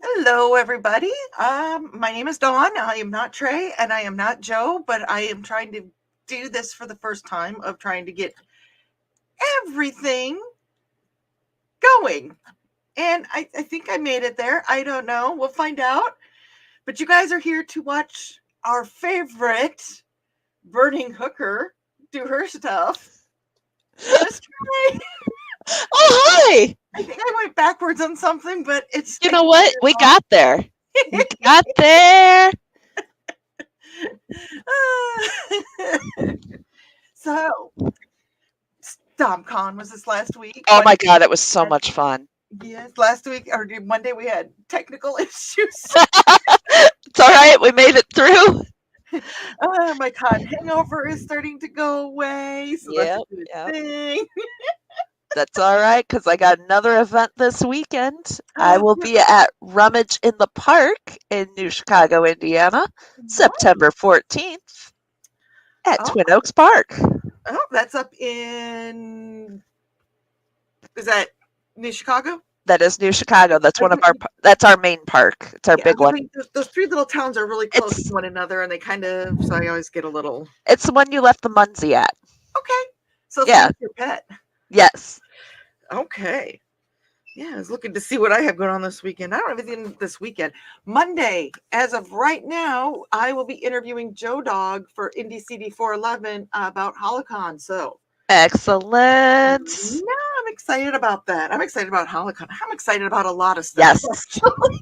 Hello, everybody. My name is Dawn. I am not Trey and I am not Joe, but I am trying to do this for the first time of trying to get everything going. And I think I made it there. I don't know. We'll find out. But you guys are here to watch our favorite burning hooker do her stuff. Miss Trey. Oh, hi! I think I went backwards on something, but it's You I know can't what? get We it wrong. got there. We got there. So StomCon was this last week. Oh my God, it was so much fun. Yes, last week or Monday we had technical issues. It's all right. We made it through. My cotton hangover is starting to go away, so that's a Yep, good yep. thing. That's all right because I got another event this weekend. I Oh, will good. be at Rummage in the Park in New Chicago, Indiana, What? September 14th at Oh, Twin Oaks Park. oh, that's up in. Is that New Chicago? That is New Chicago. That's I was one of gonna, that's our main park. It's our yeah, big one. those three little towns are really close to It's one another, and they kind of. So I always get a little. it's the one you left the Munzie at. Okay, so it's Yeah. near your pet. Yes. Okay. Yeah, I was looking to see what I have going on this weekend. I don't have anything this weekend. Monday, as of right now, I will be interviewing Joe Dog for Indie CD 411 about Holocon. So, Excellent. no, I'm excited about that. I'm excited about Holocon. I'm excited about a lot of stuff, Yes. actually.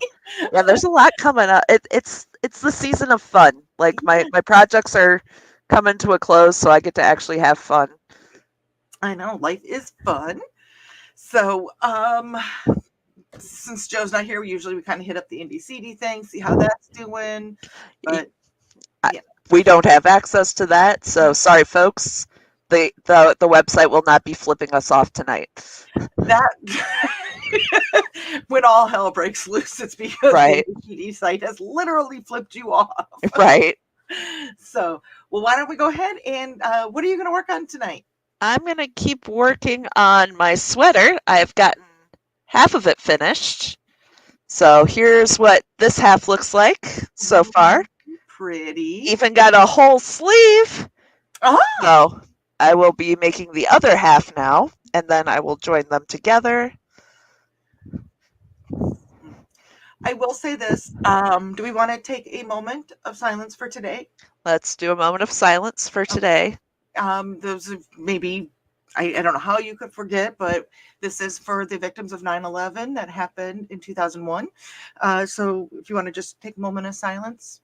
Yeah, there's a lot coming up. It's the season of fun. Like Yeah, my projects are coming to a close, so I get to actually have fun. I know life is fun. So, since Joe's not here, we kind of hit up the Indie CD thing, see how that's doing. Y- But I- yeah, We don't have access to that, so sorry, folks. The website will not be flipping us off tonight. that when all hell breaks loose, it's because the Right, APD site has literally flipped you off. right. So, well, why don't we go ahead and what are you going to work on tonight? I'm gonna keep working on my sweater. I've gotten half of it finished. So here's what this half looks like so far. Pretty. Even got a whole sleeve. Ah, So I will be making the other half now, and then I will join them together. I will say this. Do we want to take a moment of silence for today? Let's do a moment of silence for today. Those of maybe I don't know how you could forget, but this is for the victims of 9/11 that happened in 2001. So if you want to just take a moment of silence.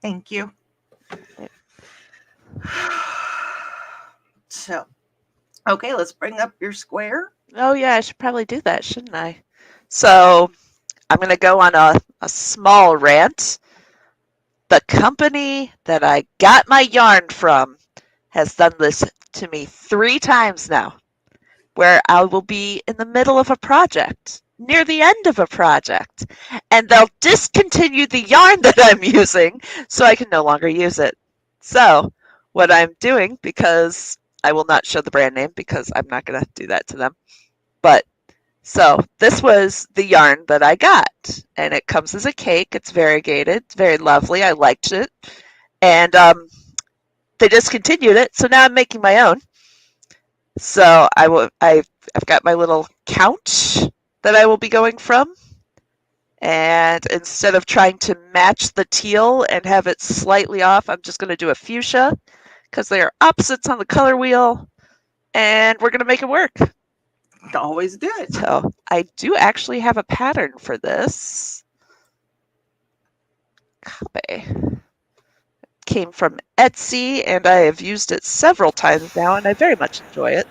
Thank you. So, okay, let's bring up your square. Oh, yeah, I should probably do that, shouldn't I? So I'm going to go on a small rant. The company that I got my yarn from has done this to me 3 times now, where I will be in the middle of a project, near the end of a project, and they'll discontinue the yarn that I'm using so I can no longer use it. So, what I'm doing, because I will not show the brand name because I'm not going to do that to them, but so this was the yarn that I got, and it comes as a cake. It's variegated, it's very lovely. I liked it, and they discontinued it, so now I'm making my own. So I've got my little count that I will be going from, and instead of trying to match the teal and have it slightly off, I'm just going to do a fuchsia because they are opposites on the color wheel, and we're going to make it work. Always do it. So I do actually have a pattern for this. Copy. Came from Etsy, and I have used it several times now, and I very much enjoy it.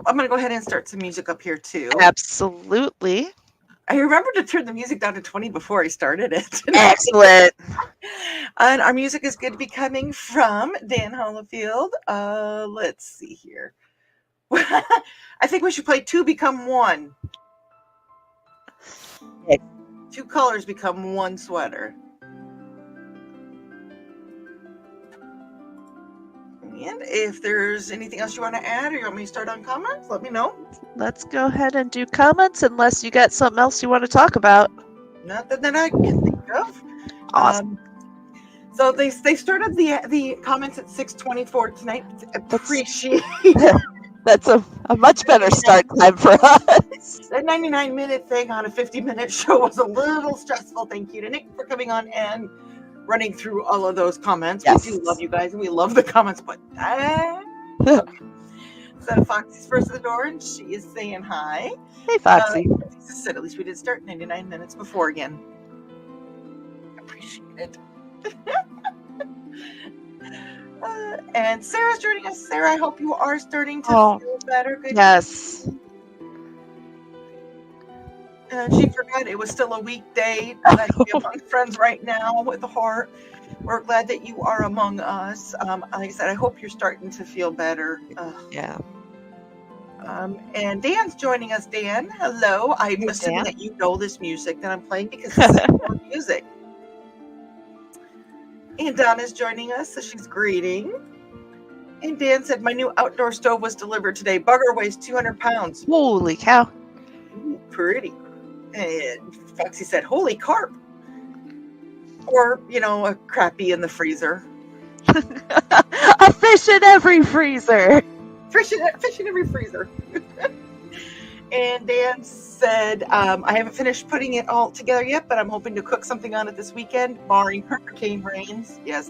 I'm going to go ahead and start some music up here too. Absolutely. I remembered to turn the music down to 20 before I started it. Excellent. And our music is going to be coming from Dan Holofield. Let's see here. I think we should play Two Become One. Okay. Two colors become one sweater. And if there's anything else you want to add or you want me to start on comments, let me know. Let's go ahead and do comments unless you got something else you want to talk about. Nothing that I can think of. Awesome. So they started the comments at 6:24 tonight. Appreciate That's a much better start time for us. that 99-minute thing on a 50-minute show was a little stressful. Thank you to Nick for coming on and running through all of those comments. Yes. We do love you guys and we love the comments, but so Foxy's first at the door and she is saying hi. Hey, Foxy. Said at least we did start 99 minutes before again. Appreciate it. And Sarah's joining us. Sarah, I hope you are starting to feel better. Good. Yes. She forgot it was still a weekday. Glad to be among friends right now with the heart. We're glad that you are among us. Like I said, I hope you're starting to feel better. Yeah. And Dan's joining us. Dan, hello. I'm assuming Dan. that you know this music that I'm playing because this is your music. And Donna's joining us, so she's greeting. And Dan said, my new outdoor stove was delivered today. Bugger weighs 200 pounds. Holy cow. Ooh, pretty. And Foxy said, holy carp. Or, a crappie in the freezer. A fish in every freezer. Fish in every freezer. And Dan said, I haven't finished putting it all together yet, but I'm hoping to cook something on it this weekend, barring hurricane rains. Yes.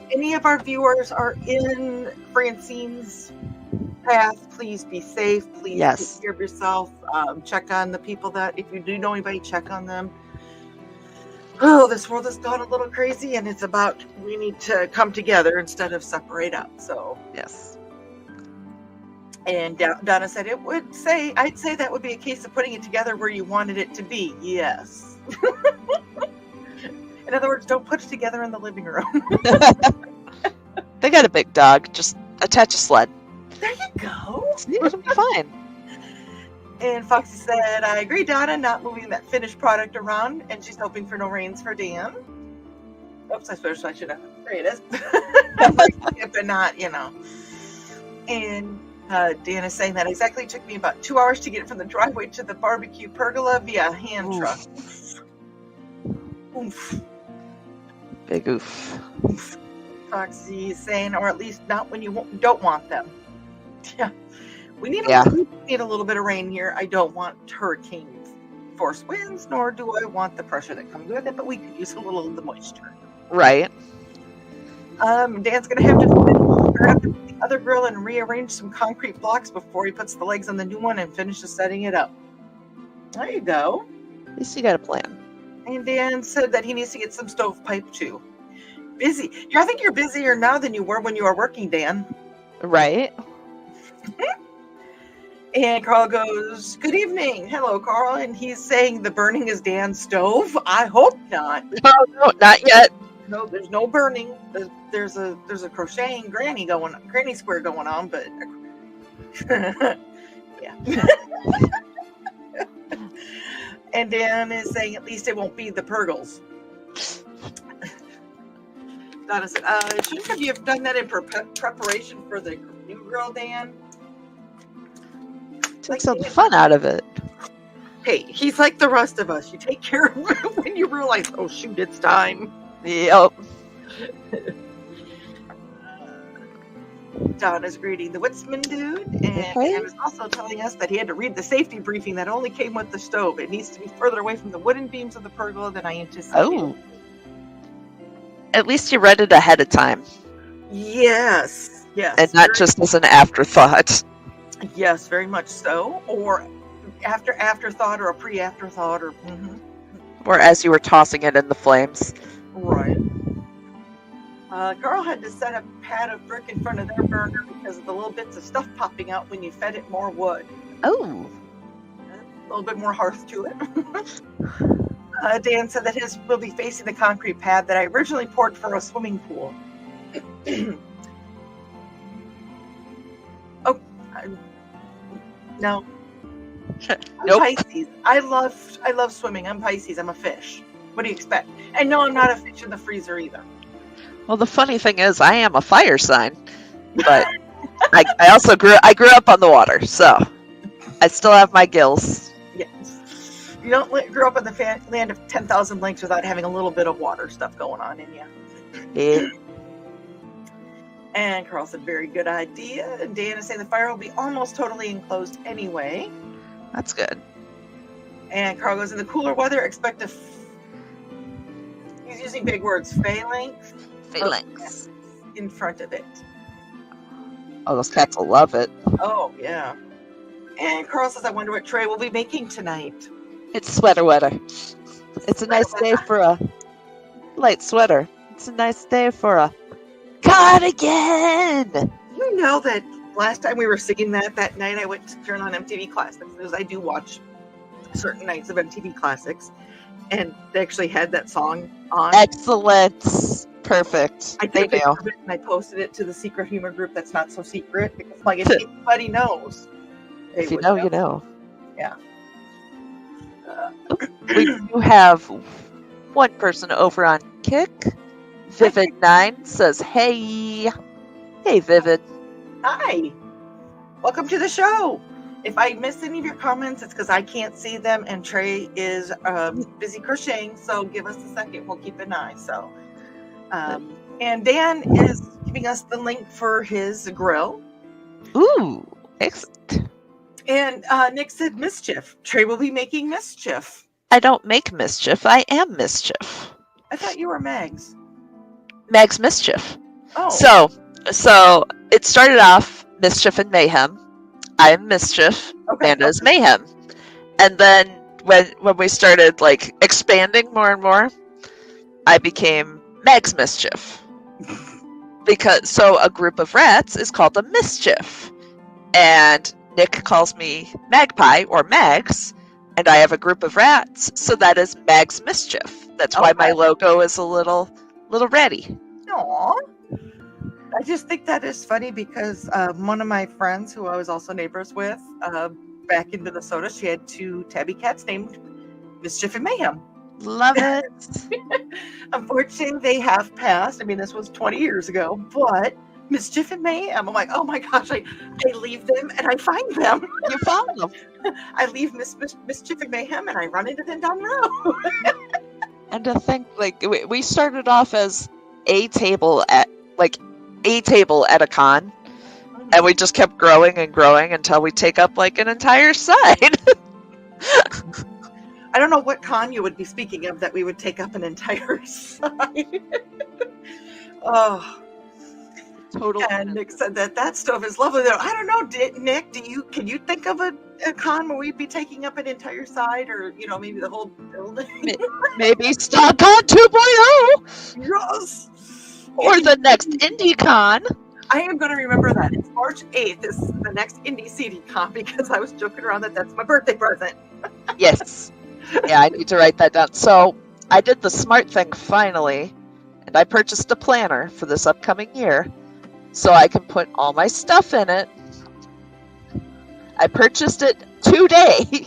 Any of our viewers are in Francine's path, please be safe. Please take care of yourself. Check on the people that, if you do know anybody, check on them. Oh, this world has gone a little crazy, and it's about we need to come together instead of separate up. So yes. And Donna said, I'd say that would be a case of putting it together where you wanted it to be. Yes. In other words, don't put it together in the living room. They got a big dog. Just attach a sled. There you go. It'll be fine. And Foxy said, I agree, Donna, not moving that finished product around, and she's hoping for no rains for Dan. Oops, I suppose I should have. There it is. But not, And Dan is saying that exactly took me about 2 hours to get from the driveway to the barbecue pergola via hand truck. Oof. Big oof. Foxy is saying, or at least not when you don't want them. Yeah. We need a little bit of rain here. I don't want hurricane force winds, nor do I want the pressure that comes with it, but we could use a little of the moisture. Right. Dan's going to have to grab the other grill and rearrange some concrete blocks before he puts the legs on the new one and finishes setting it up. There you go. At least you got a plan. And Dan said that he needs to get some stovepipe too. Busy. I think you're busier now than you were when you were working, Dan. Right. And Carl goes, good evening. Hello, Carl. And he's saying the burning is Dan's stove. I hope not. No, not yet. No, there's no burning. There's a crocheting granny square going on, but yeah. And Dan is saying at least it won't be the Purgles. Donna said, shouldn't you have done that in preparation for the new girl, Dan? Take some fun out of it. Hey, he's like the rest of us. You take care of him when you realize, oh shoot, it's time. Yep. Donna's greeting the Witzman dude, and Dan is also telling us that he had to read the safety briefing that only came with the stove. It needs to be further away from the wooden beams of the pergola than I anticipated. Oh. At least you read it ahead of time. Yes. And not just as an afterthought. Yes, very much so. Or afterthought or a pre-afterthought or... Or as you were tossing it in the flames. Right. Carl had to set a pad of brick in front of their burner because of the little bits of stuff popping out when you fed it more wood. Oh. A little bit more hearth to it. Dan said that his will be facing the concrete pad that I originally poured for a swimming pool. No. I'm Nope. Pisces. I love swimming. I'm Pisces. I'm a fish. What do you expect? And no, I'm not a fish in the freezer either. Well, the funny thing is, I am a fire sign, but I also grew up on the water, so I still have my gills. Yes. You don't grow up in the land of 10,000 lakes without having a little bit of water stuff going on in you. Yeah. And Carl said, very good idea. And Dan is saying the fire will be almost totally enclosed anyway. That's good. And Carl goes, in the cooler weather, expect he's using big words, phalanx in front of it. Oh, those cats will love it. Oh, yeah. And Carl says, I wonder what Trey will be making tonight. It's sweater weather. It's a nice day for a light sweater. It's a nice day for a cardigan. You know that last time we were singing that night, I went to turn on MTV Classics, because I do watch certain nights of MTV Classics, and they actually had that song on. Excellent. Perfect. I took a picture of it and I posted it to the secret humor group that's not so secret, because like if anybody knows, if you know, you know. Yeah. We do have one person over on Kick. Vivid9 says, hey. Hey, Vivid. Hi. Welcome to the show. If I miss any of your comments, it's because I can't see them and Trey is busy crocheting, so give us a second. We'll keep an eye. So, and Dan is giving us the link for his grill. Ooh, excellent. And Nick said mischief. Trey will be making mischief. I don't make mischief. I am mischief. I thought you were Megs. Meg's mischief. Oh. So it started off mischief and mayhem. I am mischief. Okay. Amanda is mayhem. And then when we started like expanding more and more, I became Meg's mischief. Because a group of rats is called a mischief. And Nick calls me Magpie or Mags, and I have a group of rats, so that is Mag's mischief. That's why my logo is a little ratty. Aww. I just think that is funny because one of my friends, who I was also neighbors with, back in Minnesota, she had 2 tabby cats named Mischief and Mayhem. Love it. Unfortunately, they have passed. I mean, this was 20 years ago, but Mischief and Mayhem. I'm like, oh my gosh, I leave them and I find them. You found them. I leave Mischief and Mayhem and I run into them down the road. And to think, like, we started off as a table at a con, and we just kept growing and growing until we take up like an entire side. I don't know what con you would be speaking of that we would take up an entire side. Oh. Totally. And Nick said that stove is lovely. Though I don't know, Nick. Can you think of a con where we'd be taking up an entire side, or maybe the whole building? Maybe StockCon 2.0. Yes. Or the next IndieCon. I am going to remember that. It's March 8th. This is the next Indie CD Con, because I was joking around that's my birthday present. Yes. Yeah, I need to write that down. So I did the smart thing finally, and I purchased a planner for this upcoming year, so I can put all my stuff in it. I purchased it today,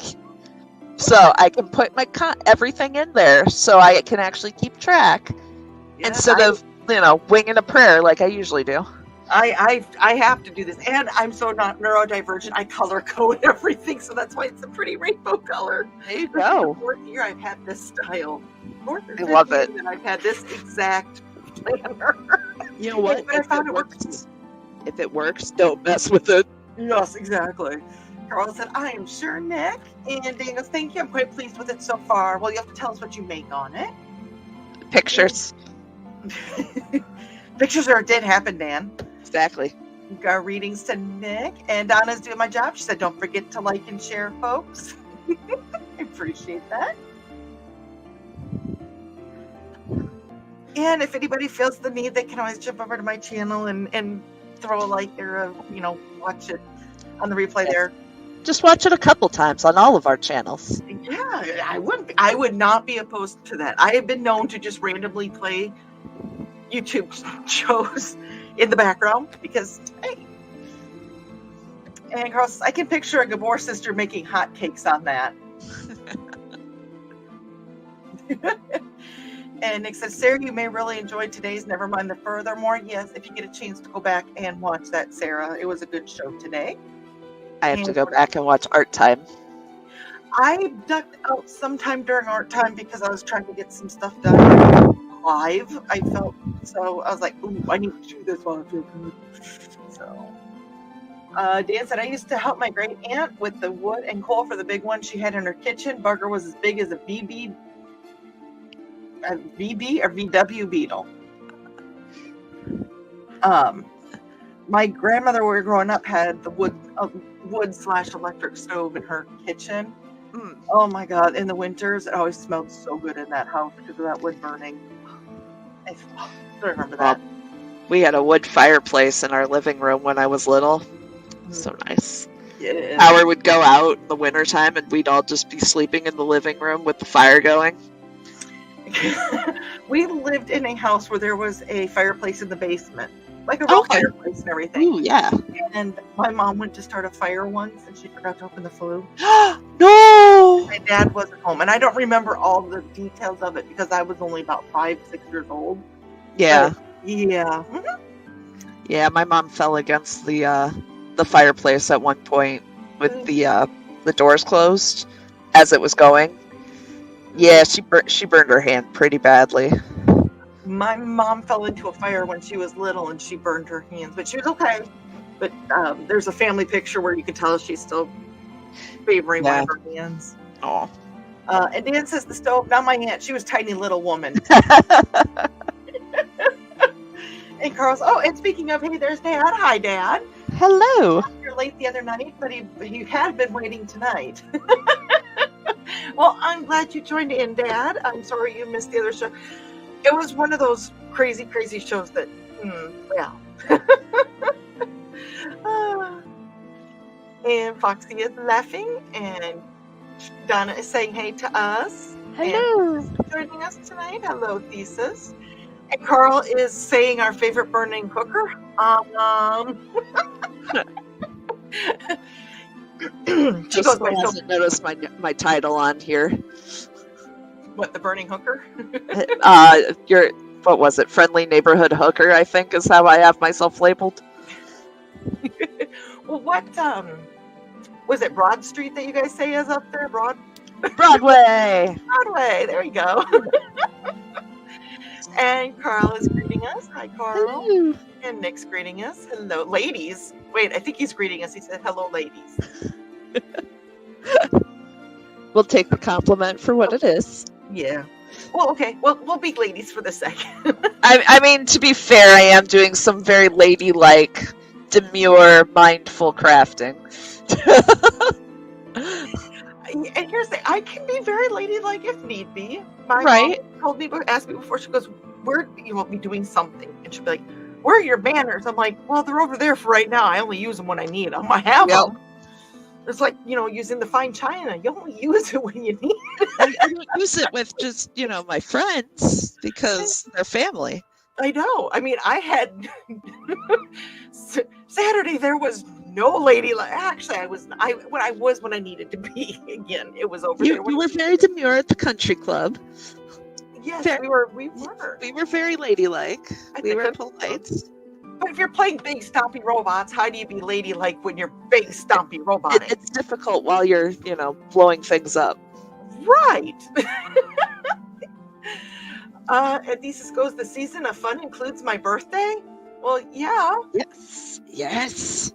so I can put my everything in there, so I can actually keep track instead of winging a prayer like I usually do. I have to do this, and I'm so not neurodivergent. I color code everything, so that's why it's a pretty rainbow color. There you go. The 4th year I've had this style. I love it. And I've had this exact planner. You know what? But I found it works. If it works, don't mess with it. Yes, exactly. Carl said, I am sure, Nick. And Dan goes, thank you. I'm quite pleased with it so far. Well, you have to tell us what you make on it. Pictures. Pictures did happen, Dan. Exactly. Our readings to Nick. And Donna's doing my job. She said, don't forget to like and share, folks. I appreciate that. And if anybody feels the need, they can always jump over to my channel and throw a like or watch it on the replay Yes. there. Just watch it a couple times on all of our channels. Yeah, I would not be opposed to that. I have been known to just randomly play YouTube shows in the background because, hey. And Carlos, I can picture a Gabor sister making hotcakes on that. And Nick says, Sarah, you may really enjoy today's Never Mind the Furthermore. Yes, if you get a chance to go back and watch that, Sarah. It was a good show today. I have to go back and watch Art Time. I ducked out sometime during art time because I was trying to get some stuff done live. I felt so. I was like, "Ooh, I need to do this while I feel good." So, Dan said, "I used to help my great aunt with the wood and coal for the big one she had in her kitchen. Bugger was as big as a VB or VW beetle." My grandmother, when we were growing up, had the wood/electric stove in her kitchen. Oh my God, in the winters, it always smelled so good in that house because of that wood burning. I remember that. We had a wood fireplace in our living room when I was little. So nice. Yeah. Power would go out in the wintertime and we'd all just be sleeping in the living room with the fire going. We lived in a house where there was a fireplace in the basement. Like a real fireplace and everything. Ooh, yeah. And my mom went to start a fire once and she forgot to open the flue. No! My dad wasn't home. And I don't remember all the details of it because I was only about 5, 6 years old. Yeah. But, yeah. Mm-hmm. Yeah, my mom fell against the fireplace at one point with the doors closed as it was going. Yeah, she burned her hand pretty badly. My mom fell into a fire when she was little and she burned her hands, but she was okay. But there's a family picture where you can tell she's still favoring one of her hands. Oh. And Dan says the stove, not my aunt. She was a tiny little woman. And Carl's, and speaking of, hey, there's Dad. Hi, Dad. Hello. You're late the other night, but you had been waiting tonight. Well, I'm glad you joined in, Dad. I'm sorry you missed the other show. It was one of those crazy, crazy shows that, yeah. And Foxy is laughing, and Donna is saying hey to us. Hello. And joining us tonight. Hello, Thesis. And Carl is saying our favorite burning cooker. She goes, hasn't noticed my title on here. What, the burning hooker? What was it? Friendly neighborhood hooker, I think, is how I have myself labeled. Well, what was it? Broad Street that you guys say is up there? Broadway. Broadway. There you go. And Carl is greeting us. Hi, Carl. Hello. And Nick's greeting us. Hello, ladies. Wait, I think he's greeting us. He said, "Hello, ladies." We'll take the compliment for what it is. Yeah. Well, okay. Well, we'll be ladies for the second. I mean, to be fair, I am doing some very ladylike, demure, mindful crafting. And here's the thing, I can be very ladylike if need be. My mom asked me before, she goes, "Where you want me doing something?" And she'll be like, "Where are your banners?" I'm like, "Well, they're over there for right now. I only use them when I need them. I have them." It's like, using the fine china. You only use it when you need it. I don't use it with just, my friends because they're family. I know. I mean, I had Saturday. There was no lady. Actually, I was when I needed to be. Again, it was over there. You were very demure at the country club. Yes, we were. We were very ladylike. We were polite. But if you're playing big stompy robots, how do you be ladylike when you're big stompy robotic? It's difficult while you're, blowing things up. Right. And Thesis goes, "The season of fun includes my birthday?" Well, yeah. Yes.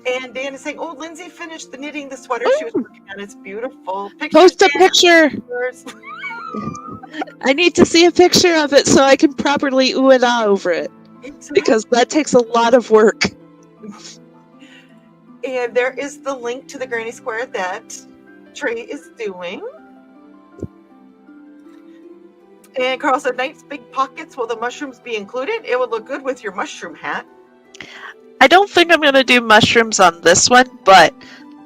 And Dan is saying, "Oh, Lindsay finished the knitting the sweater she was working on. It's beautiful. Post a picture. I need to see a picture of it so I can properly ooh and ah over it. Because that takes a lot of work." And there is the link to the granny square that Trey is doing. And Carl said, nice big pockets. Will the mushrooms be included? It would look good with your mushroom hat. I don't think I'm going to do mushrooms on this one, but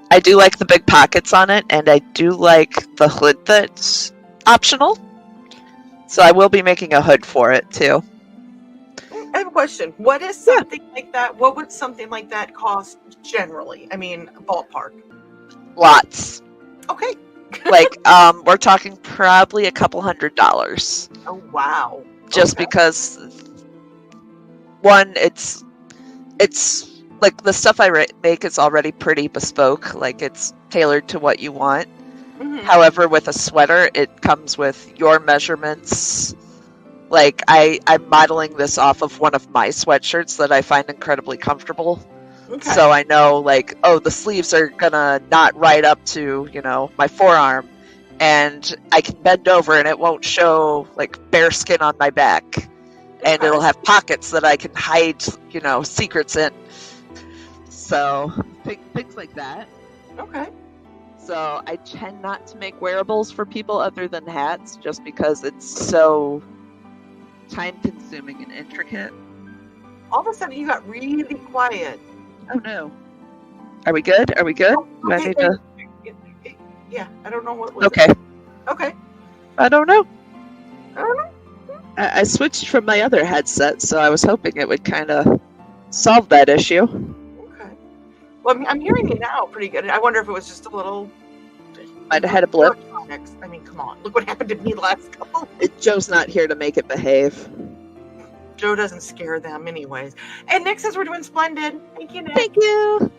I do like the big pockets on it, and I do like the hood that's optional. So I will be making a hood for it, too. I have a question. What is something like that? What would something like that cost generally? I mean, ballpark. Lots. Okay. Like, we're talking probably a couple $100. Oh, wow. Just Okay. because, one, it's like the stuff I make is already pretty bespoke. Like, it's tailored to what you want. Mhm. However, with a sweater, it comes with your measurements. Like, I'm modeling this off of one of my sweatshirts that I find incredibly comfortable. Okay. So I know, like, oh, the sleeves are gonna not right up to, my forearm. And I can bend over and it won't show, like, bare skin on my back. And Okay. it'll have pockets that I can hide, secrets in. So, things like that. Okay. So I tend not to make wearables for people other than hats, just because it's so time-consuming and intricate. All of a sudden, you got really quiet. Oh no. Are we good? Are we good? Do I Okay. need to... Yeah, I don't know what was Okay. it. Okay. I don't know. I don't know. I switched from my other headset, so I was hoping it would kind of solve that issue. Okay. Well, I'm hearing you now pretty good. I wonder if it was just a little... Might have had a blip. I mean, come on. Look what happened to me last couple. Joe's not here to make it behave. Joe doesn't scare them anyways. And Nick says we're doing splendid. Thank you, Nick. Thank you.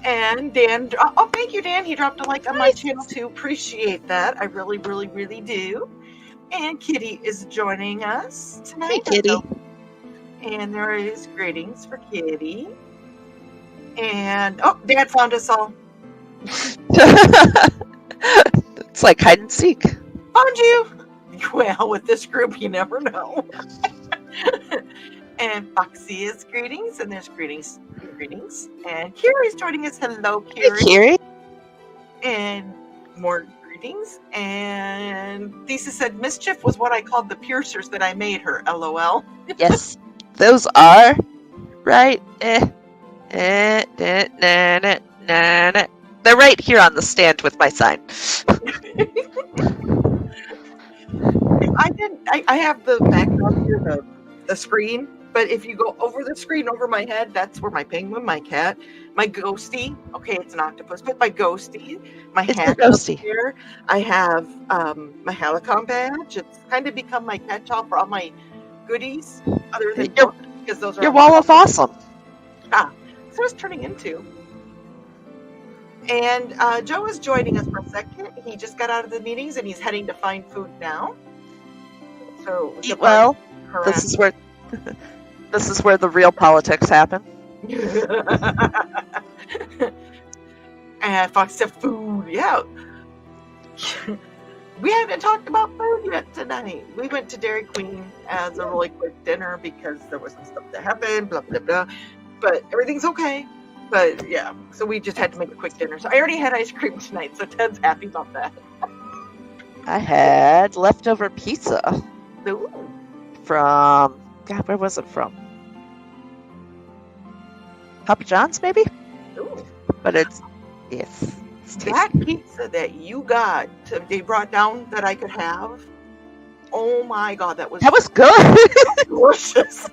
And Dan, oh, thank you, Dan. He dropped a like on my channel too. Appreciate that. I really, really, really do. And Kitty is joining us tonight. Hey, Kitty. And there is greetings for Kitty. And, oh, Dad found us all. It's like hide and seek. Found you. Well, with this group, you never know. And Foxy is greetings, and there's greetings. And Kiri's joining us. Hello, Kiri. Hey, Kiri. And more greetings. And Lisa said, mischief was what I called the piercers that I made her. LOL. Yes, those are right. They're right here on the stand with my sign. I have the background here, the screen. But if you go over the screen, over my head, that's where my penguin, my cat, my ghostie. Okay, it's an octopus, but my ghostie, my hat ghostie. here. I have my Helicon badge. It's kind of become my catch-all for all my goodies, other than books, because those are your wall of awesome. So it's turning into. And Joe is joining us for a second. He just got out of the meetings and he's heading to find food now. So Eat well. This is where the real politics happen. And Fox said food, yeah. We haven't talked about food yet tonight. We went to Dairy Queen as a really quick dinner because there was some stuff that happened, blah, blah, blah. But everything's okay. But yeah, so we just had to make a quick dinner. So I already had ice cream tonight, so Ted's happy about that. I had leftover pizza. Ooh. From, God, where was it from? Papa John's, maybe? Ooh. But it's that pizza that you got, they brought down that I could have. Oh my God, that was good. Delicious.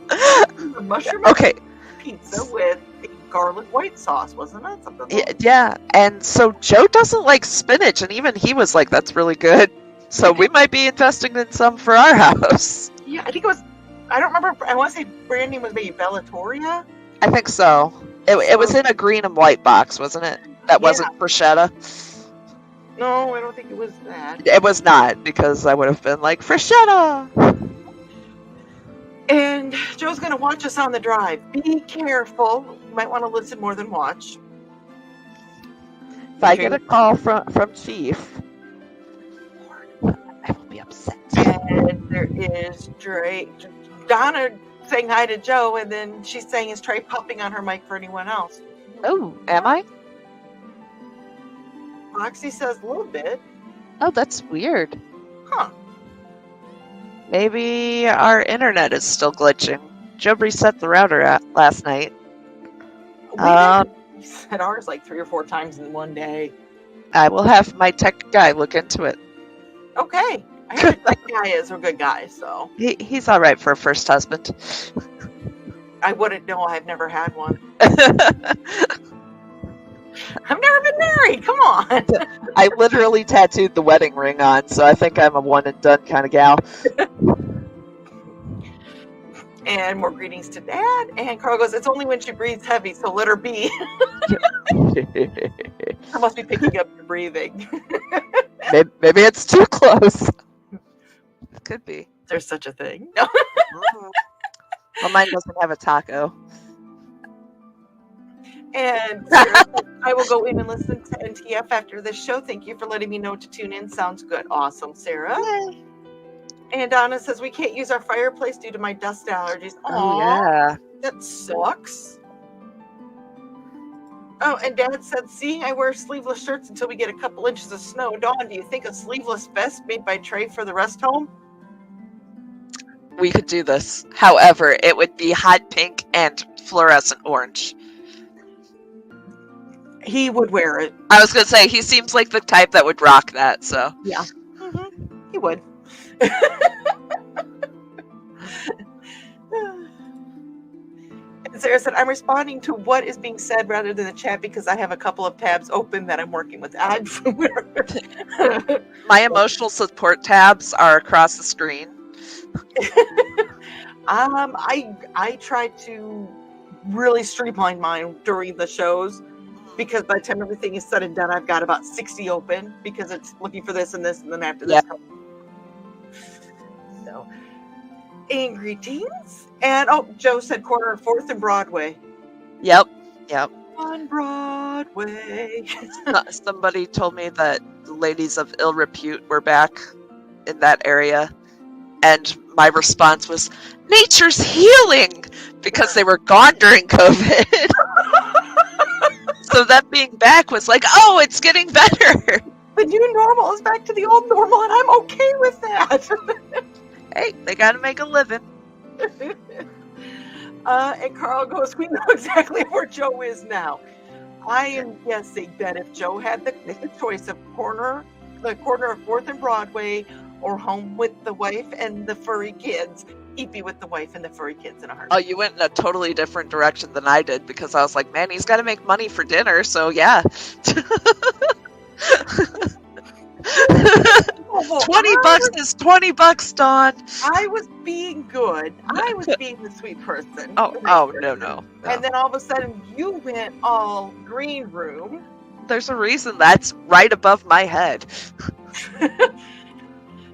The mushroom pizza with garlic white sauce, wasn't it? Something like yeah, and so Joe doesn't like spinach, and even he was like, "That's really good." So we might be investing in some for our house. Yeah, I think it was. I don't remember. I want to say brand name was maybe Bellatoria. I think so. It was in a green and white box, wasn't it? That wasn't bruschetta. No, I don't think it was that. It was not, because I would have been like, bruschetta. And Joe's going to watch us on the drive. Be careful. You might want to listen more than watch. If I get a call from Chief, I will be upset. And there is Trey. Donna saying hi to Joe, and then she's saying, is Trey popping on her mic for anyone else? Oh, am I? Foxy says a little bit. Oh, that's weird. Huh. Maybe our internet is still glitching. Joe reset the router last night. We had to reset ours like 3 or 4 times in one day. I will have my tech guy look into it. Okay. I heard the tech guy is a good guy, so. He's all right for a first husband. I wouldn't know. I've never had one. I've never been married. Come on. I literally tattooed the wedding ring on, so I think I'm a one and done kind of gal. And more greetings to Dad. And Carl goes, it's only when she breathes heavy, so let her be. I must be picking up your breathing. Maybe it's too close. Could be. There's such a thing. No. Well, mine doesn't have a taco. And Sarah, I will go in and listen to NTF after this show. Thank you for letting me know to tune in. Sounds good. Awesome, Sarah. Yay. And Donna says, we can't use our fireplace due to my dust allergies. Oh, yeah. That sucks. Oh, and Dad said, see, I wear sleeveless shirts until we get a couple inches of snow. Dawn, do you think a sleeveless vest made by Trey for the rest home? We could do this. However, it would be hot pink and fluorescent orange. He would wear it. I was going to say, he seems like the type that would rock that, so. Yeah. He would. Sarah said, I'm responding to what is being said rather than the chat because I have a couple of tabs open that I'm working with. My emotional support tabs are across the screen. I try to really streamline mine during the shows because by the time everything is said and done, I've got about 60 open because it's looking for this and this and then after this. Yeah. So, and greetings. And Joe said corner of 4th and Broadway. Yep. On Broadway. Somebody told me that the ladies of ill repute were back in that area. And my response was, nature's healing! Because they were gone during COVID. So them being back was like, oh, it's getting better. The new normal is back to the old normal, and I'm okay with that. Hey, they gotta make a living. And Carl goes, we know exactly where Joe is now. I am guessing that if Joe had the choice of the corner of 4th and Broadway or home with the wife and the furry kids, he'd be with the wife and the furry kids in a heartbeat. Oh, you went in a totally different direction than I did because I was like, man, he's got to make money for dinner, so yeah. $20 is $20, Dawn. I was being good. I was being the sweet person. No. And then all of a sudden, you went all green room. There's a reason that's right above my head.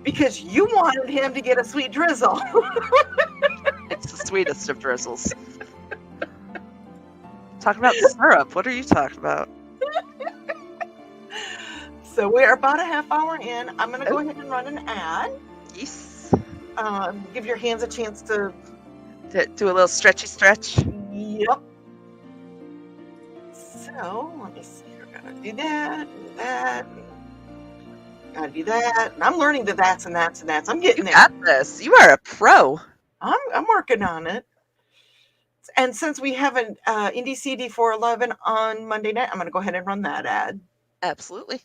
Because you wanted him to get a sweet drizzle. It's the sweetest of drizzles. Talking about syrup. What are you talking about? So we are about a half hour in. I'm going to go ahead and run an ad. Yes. Give your hands a chance to do a little stretchy stretch. Yep. So let me see. We're going to do that, Gotta do that. And I'm learning the that's and that's and that's. I'm getting there. You got this. You are a pro. I'm working on it. And since we have an Indie CD 411 on Monday night, I'm going to go ahead and run that ad. Absolutely.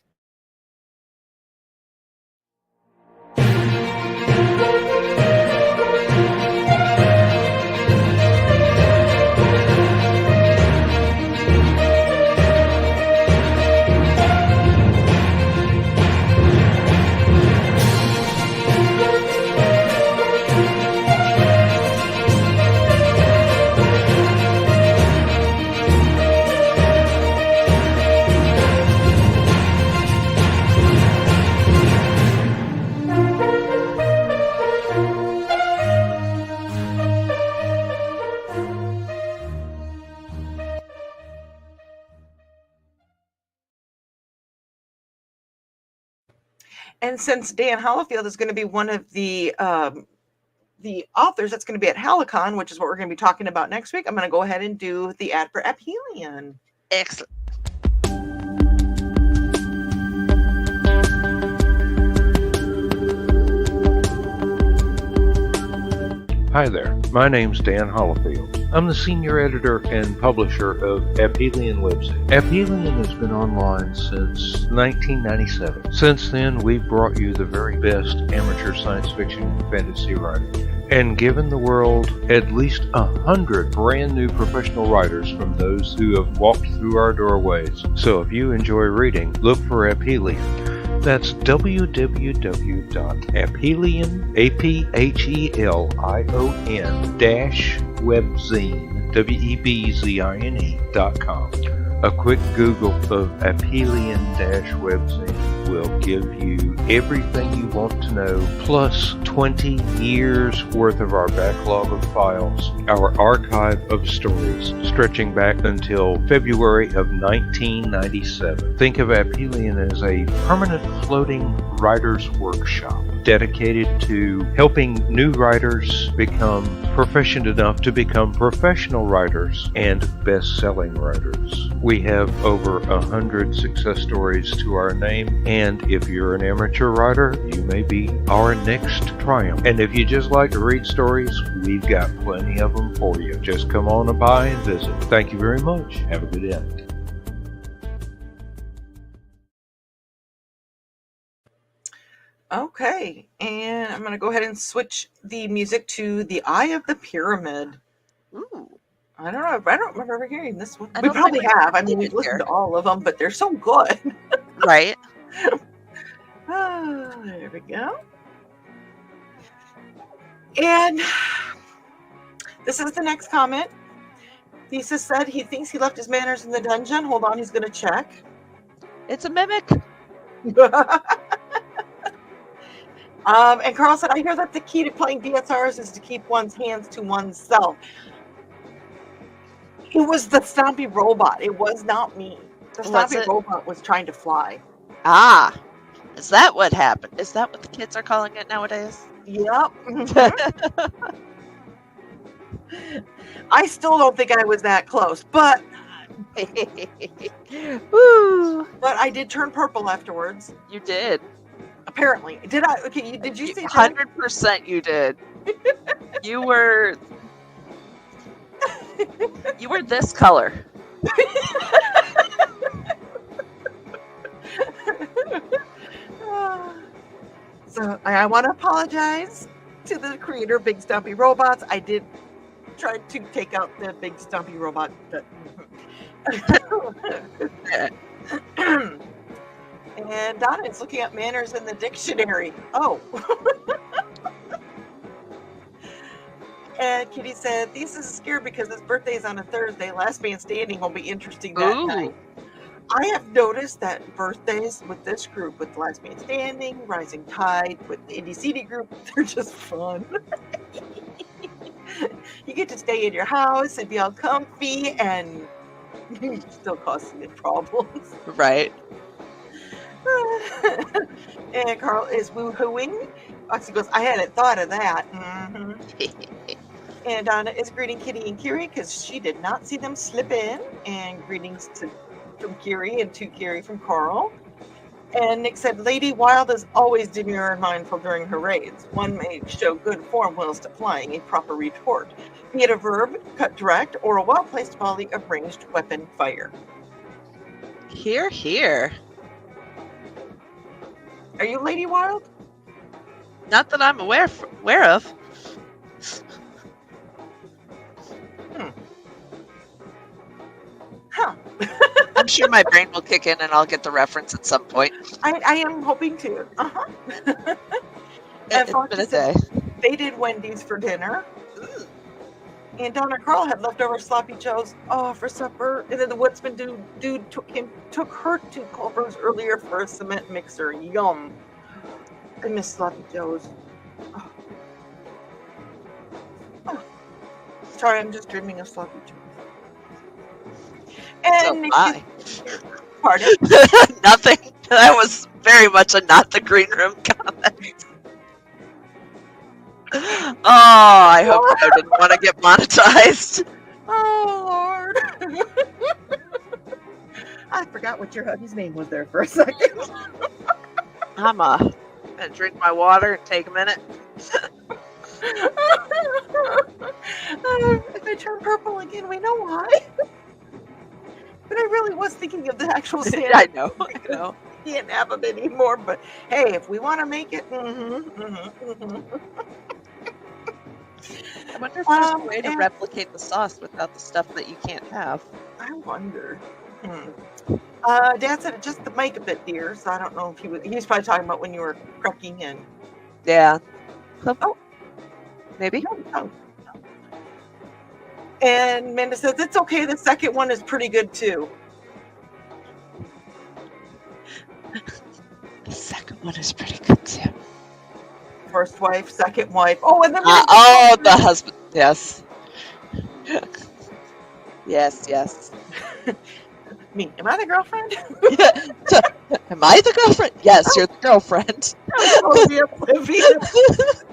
And since Dan Hollifield is going to be one of the authors that's going to be at Halicon, which is what we're going to be talking about next week, I'm going to go ahead and do the ad for Aphelion. Excellent. Hi there, my name's Dan Hollifield. I'm the senior editor and publisher of Aphelion website. Aphelion has been online since 1997. Since then, we've brought you the very best amateur science fiction and fantasy writing, and given the world at least 100 brand new professional writers from those who have walked through our doorways. So if you enjoy reading, look for Aphelion. That's www.aphelion, APHELION webzine.com. A quick Google of Aphelion-webzine will give you everything you want to know, plus 20 years worth of our backlog of files, our archive of stories stretching back until February of 1997. Think of Aphelion as a permanent floating writer's workshop dedicated to helping new writers become proficient enough to become professional writers and best-selling writers. We have over 100 success stories to our name, and if you're an amateur writer, you may be our next triumph. And if you just like to read stories, we've got plenty of them for you. Just come on by and visit. Thank you very much. Have a good day. Okay, and I'm going to go ahead and switch the music to The Eye of the Pyramid. Ooh. I don't know. I don't remember ever hearing this one. I We don't probably think have. I mean, we've here. listened to all of them, but they're so good. Right. There we go. And this is the next comment. Thesis said he thinks he left his manners in the dungeon. Hold on, he's going to check. It's a mimic. And Carl said, I hear that the key to playing DSRs is to keep one's hands to oneself. It was the Stompy robot. It was not me. The Stompy robot was trying to fly. Ah, is that what happened? Is that what the kids are calling it nowadays? Yep. I still don't think I was that close, but Woo. But I did turn purple afterwards. You did. Apparently. Did I? Okay, did you say 100% you did. You were this color. So I want to apologize to the creator of Big Stumpy Robots. I did try to take out the Big Stumpy Robot. And Donna is looking at manners in the dictionary. Oh. And Kitty said, Thesis is scared because his birthday is on a Thursday. Last Man Standing will be interesting that night. I have noticed that birthdays with this group, with Last Man Standing, Rising Tide, with the Indie CD group, they're just fun. You get to stay in your house and be all comfy, and you still causing problems. Right. And Carl is woo-hooing. Oxy goes, I hadn't thought of that. Mm-hmm. And Donna is greeting Kitty and Kiri because she did not see them slip in. And greetings from Kiri and to Kiri from Carl. And Nick said, Lady Wild is always demure and mindful during her raids. One may show good form whilst applying a proper retort, be it a verb, cut direct, or a well-placed volley of ranged weapon fire. Here, here. Are you Lady Wild? Not that I'm aware of. Huh. I'm sure my brain will kick in and I'll get the reference at some point. I am hoping to. Uh-huh. It's been a day. They did Wendy's for dinner. And Donna Carl had leftover sloppy joes for supper. And then the woodsman dude took her to Culver's earlier for a cement mixer. Yum. I miss sloppy joes. Oh. Oh. Sorry, I'm just dreaming of sloppy joes. And pardon? Nothing. That was very much a not the green room comment. Oh, I hope I didn't want to get monetized. Oh, Lord. I forgot what your hubby's name was there for a second. I'm gonna drink my water and take a minute. If I turn purple again, we know why. But I really was thinking of the actual Santa. I know. I know. He can't have them anymore. But hey, if we want to make it, I wonder if there's a way to and- replicate the sauce without the stuff that you can't have. I wonder. Dad said it just to make a bit, dear. So I don't know if he was probably talking about when you were cracking in. Yeah. Oh. Maybe. No. And Amanda says it's okay. The second one is pretty good too. The second one is pretty good too. First wife, second wife. Oh, and then the husband. Yes. Yes. Me. Am I the girlfriend? Am I the girlfriend? Yes, you're the girlfriend. Totally oblivious.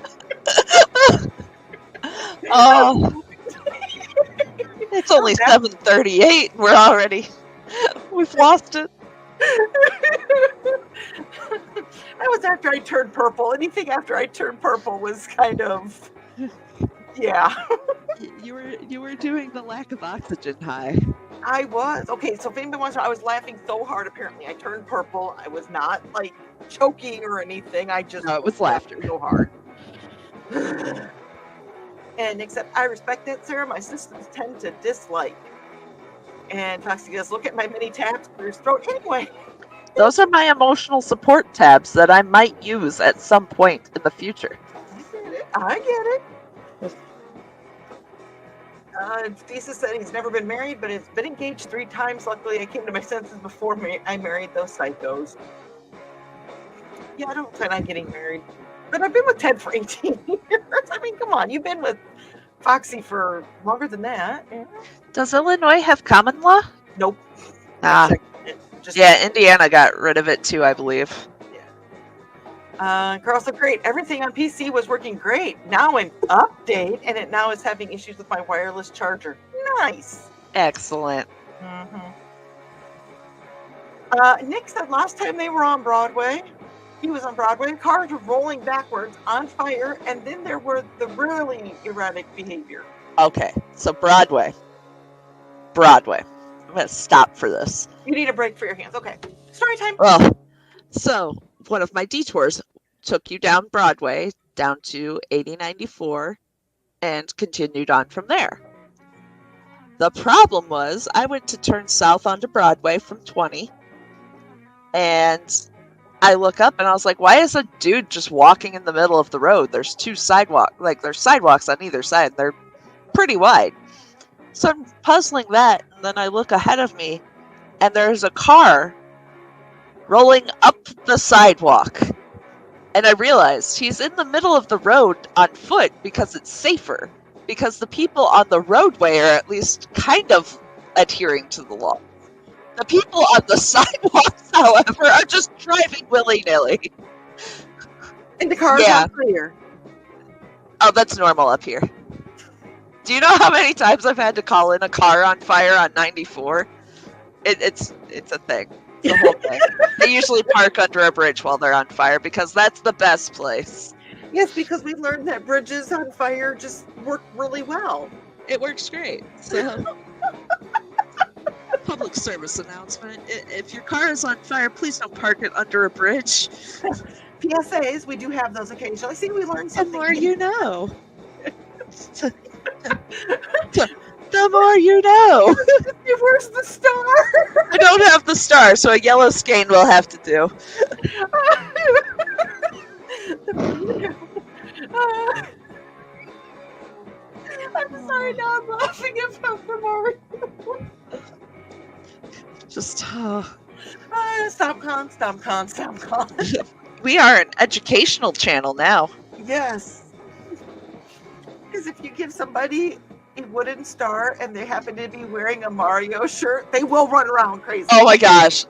Oh. It's only 7:38. We're already. We've lost it. That was after I turned purple. Anything after I turned purple was kind of, yeah. You were doing the lack of oxygen high. I was. Okay, so if anybody wants to know, I was laughing so hard apparently. I turned purple. I was not like choking or anything. I just No, it was laughter. so hard. And except I respect that, Sarah. My systems tend to dislike. And Foxy goes, look at my mini tabs for your throat. Anyway. Those are my emotional support tabs that I might use at some point in the future. I get it. Disa said he's never been married, but has been engaged 3 times. Luckily, I came to my senses before I married those psychos. Yeah, I don't plan on getting married. But I've been with Ted for 18 years. I mean, come on. You've been with Foxy for longer than that. Does Illinois have common law? Nope. Ah. Yeah, Indiana got rid of it too, I believe. Carl said, great. Everything on PC was working great. Now an update, and it now is having issues with my wireless charger. Nice. Excellent. Nick said last time they were on Broadway, he was on Broadway, cars were rolling backwards on fire, and then there were the really erratic behavior. Okay, so Broadway. I'm going to stop for this. You need a break for your hands. Okay. Story time. Well, so one of my detours took you down Broadway, down to 8094, and continued on from there. The problem was I went to turn south onto Broadway from 20, and I look up and I was like, why is a dude just walking in the middle of the road? There's 2 sidewalks, there's sidewalks on either side. They're pretty wide. So I'm puzzling that, and then I look ahead of me, and there's a car rolling up the sidewalk. And I realized he's in the middle of the road on foot because it's safer. Because the people on the roadway are at least kind of adhering to the law. The people on the sidewalks, however, are just driving willy-nilly. And the car's on fire. Oh, that's normal up here. Do you know how many times I've had to call in a car on fire on 94? It's a thing. It's a whole thing. They usually park under a bridge while they're on fire because that's the best place. Yes, because we learned that bridges on fire just work really well. It works great. So, public service announcement. If your car is on fire, please don't park it under a bridge. PSAs, we do have those occasionally. See, we learned The something. more you know. The more you know. Where's the star? I don't have the star, so a yellow skein will have to do. I'm sorry, now I'm laughing about the more. Just, Stop con. we are an educational channel now. Yes. Because if you give somebody a wooden star and they happen to be wearing a Mario shirt, they will run around crazy. Oh my gosh.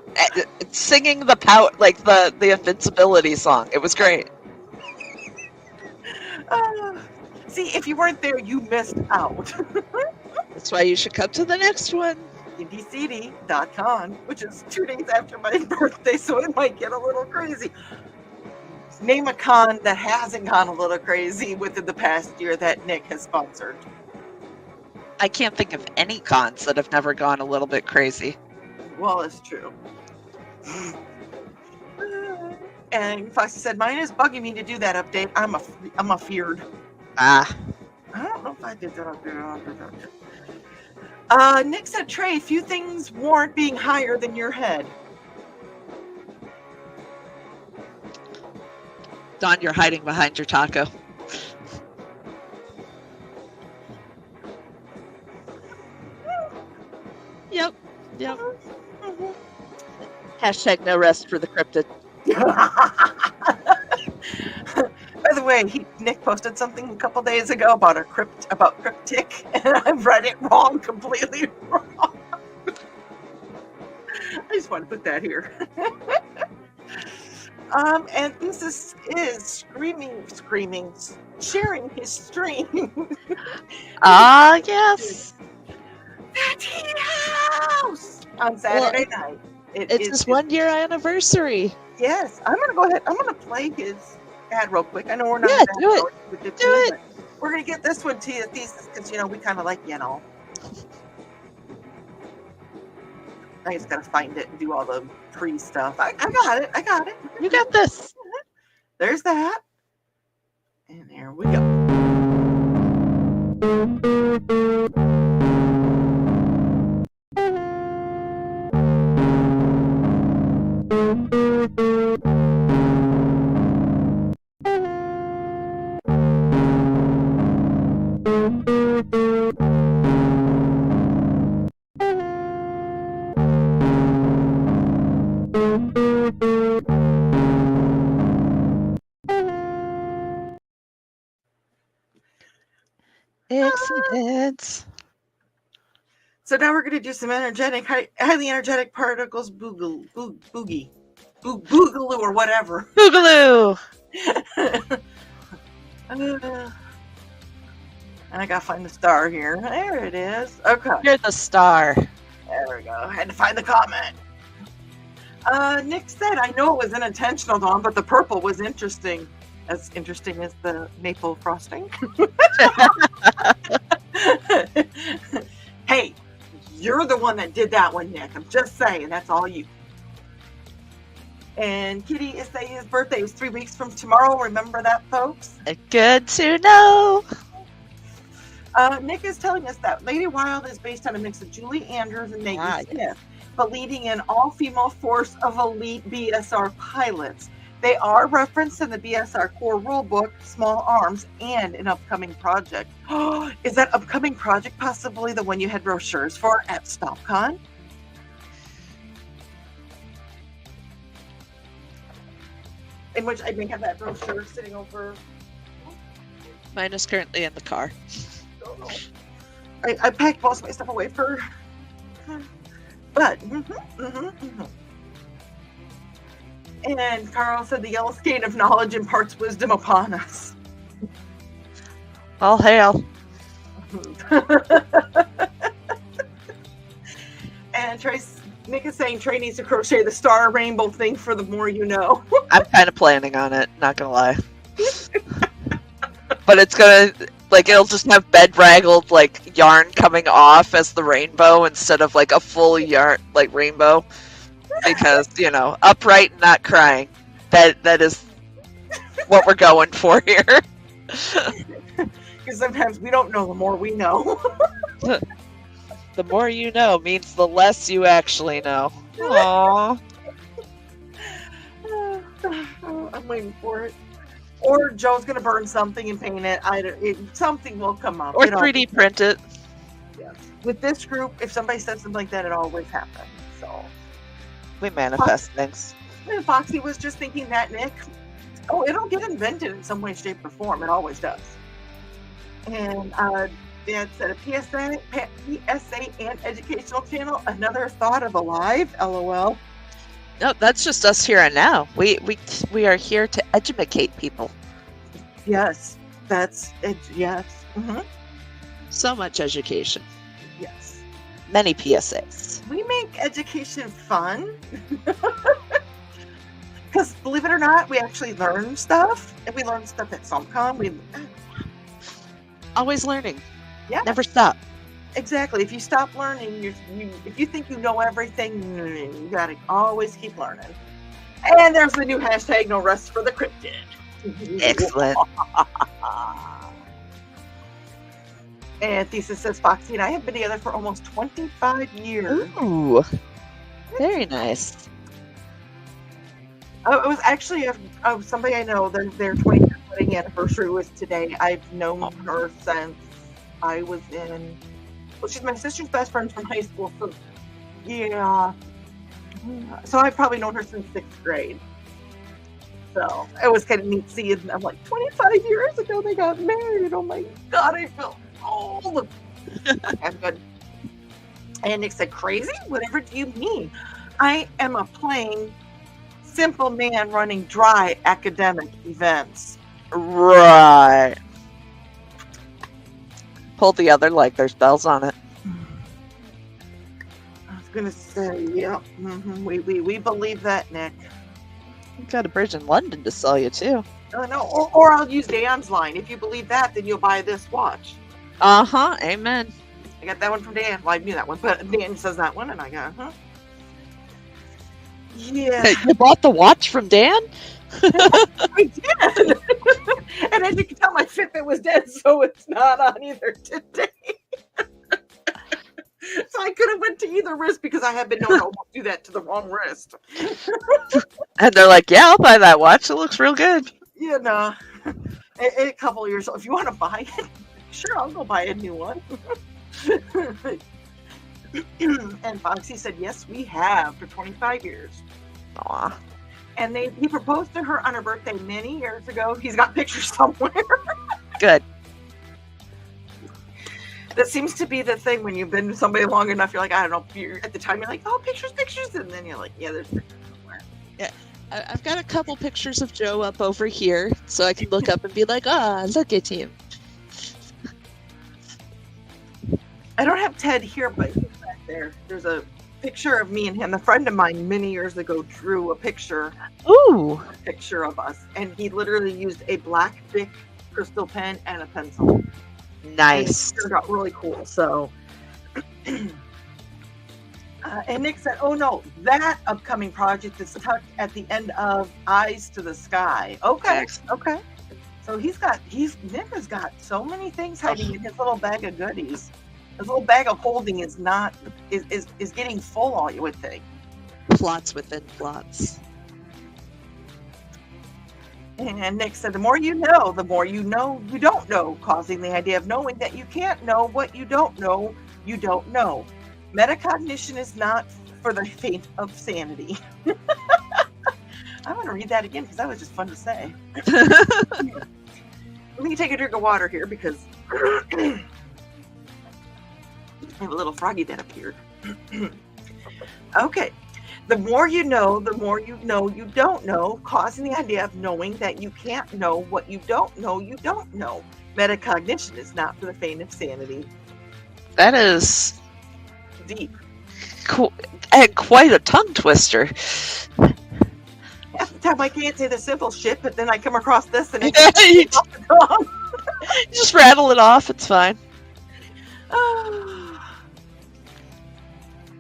Singing the invincibility song. It was great. See, if you weren't there, you missed out. That's why you should come to the next one. IndieCD.com, which is 2 days after my birthday, so it might get a little crazy. Name a con that hasn't gone a little crazy within the past year that Nick has sponsored. I can't think of any cons that have never gone a little bit crazy. Well, it's true. And Foxy said, mine is bugging me to do that update. I'm afeared. Ah, I don't know if I did that update. Nick said, Trey, few things warrant being higher than your head. Dawn, you're hiding behind your taco. Yep. Hashtag no rest for the cryptid. By the way, Nick posted something a couple days ago about cryptic, and I've read it wrong, completely wrong. I just want to put that here. And this is screaming, sharing his stream. Ah, yes. The Tea House on Saturday night. It's his 1 year anniversary. Yes, I'm gonna go ahead. I'm gonna play his ad real quick. I know we're not. Yeah, do it. Do it. We're gonna get this one to you, thesis, because we kind of like I just gotta find it and do all the pre stuff. I got it. You got this. There's that. And there we go. Excellent. So now we're going to do some highly energetic particles boogaloo or whatever. Boogaloo. And I got to find the star here. There it is. Okay. You're the star. There we go. I had to find the comment. Nick said, I know it was unintentional, Dawn, but the purple was interesting. As interesting as the maple frosting. Hey, you're the one that did that one, Nick. I'm just saying, that's all you. And Kitty is saying his birthday is 3 weeks from tomorrow. Remember that, folks? Good to know. Nick is telling us that Lady Wild is based on a mix of Julie Andrews and Maggie Smith, but leading an all-female force of elite BSR pilots. They are referenced in the BSR core rulebook, Small Arms, and an upcoming project. Is that upcoming project possibly the one you had brochures for at StompCon? In which I may have that brochure sitting over. Mine is currently in the car. I packed most of my stuff away for. But. And Carl said the yellow skein of knowledge imparts wisdom upon us. All hail. And Nick is saying Trey needs to crochet the star rainbow thing for the more you know. I'm kind of planning on it, not gonna lie. But it's gonna, it'll just have bedraggled, yarn coming off as the rainbow instead of, a full yarn, rainbow. Because, upright and not crying. That is what we're going for here. Because sometimes we don't know the more we know. The more you know means the less you actually know. Aww. I'm waiting for it. Or Joe's going to burn something and paint it. Something will come up. Or 3D print it. Yeah. With this group, if somebody says something like that, it always happens. So we manifest things. And Foxy was just thinking that, Nick. Oh, it'll get invented in some way, shape, or form. It always does. And Dad said a PSA and educational channel. Another thought of alive. LOL. No, that's just us here and now. We are here to educate people. Yes, that's it. Yes. Mm-hmm. So much education. Yes. Many PSAs. We make education fun. Because because believe it or not, we actually learn stuff. And we learn stuff at SumCon. Always learning. Yeah. Never stop. Exactly. If you stop learning, if you think you know everything, you gotta always keep learning. And there's the new hashtag, no rest for the cryptid. Excellent. And Thesis says, Foxy and I have been together for almost 25 years. Ooh. Very nice. It was actually somebody I know. Their 20th wedding anniversary was today. I've known her since I was in. Well, she's my sister's best friend from high school. So, yeah. So I've probably known her since 6th grade. So it was kind of neat seeing. I'm like, 25 years ago they got married. Oh my God, I feel old. I'm good. And Nick said, crazy? Whatever do you mean? I am a plain, simple man running dry academic events. Right. Pull the other like there's bells on it. I was gonna say, yeah, we believe that, Nick. You've got a bridge in London to sell you too. No, or I'll use Dan's line. If you believe that, then you'll buy this watch. Amen. I got that one from Dan. Well, I knew that one, but Dan says that one, and I go, Yeah. You bought the watch from Dan? I did. And as you can tell, my Fitbit was dead, so it's not on either today. So I could have went to either wrist because I have been known to almost do that to the wrong wrist. And they're like, yeah, I'll buy that watch. It looks real good. Yeah, no. A couple of years old. If you want to buy it, sure, I'll go buy a new one. And Foxy said, yes, we have for 25 years. Aw. And he proposed to her on her birthday many years ago. He's got pictures somewhere. Good. That seems to be the thing when you've been with somebody long enough. You're like, I don't know. At the time, you're like, oh, pictures. And then you're like, yeah, there's pictures somewhere. Yeah. I've got a couple pictures of Joe up over here, so I can look up and be like, look at him. I don't have Ted here, but he's back there. There's a picture of me and him. A friend of mine many years ago drew a picture Ooh. of us, and he literally used a black Bic crystal pen and a pencil. Nice. And it turned out really cool. So, and Nick said, "Oh no, that upcoming project is tucked at the end of Eyes to the Sky." Okay, okay. So Nick has got so many things hiding in his little bag of goodies. His little bag of holding is getting full, all you would think. Plots within plots. And Nick said, the more you know you don't know, causing the idea of knowing that you can't know what you don't know. Metacognition is not for the faint of sanity. I want to read that again because that was just fun to say. Let me take a drink of water here because I have a little froggy that appeared. Okay. The more you know you don't know, causing the idea of knowing that you can't know what you don't know. Metacognition is not for the faint of sanity. That is Deep. cool. And quite a tongue twister. Half the time I can't say the simple shit, but then I come across this and You it's off the tongue. just rattle it off. It's fine.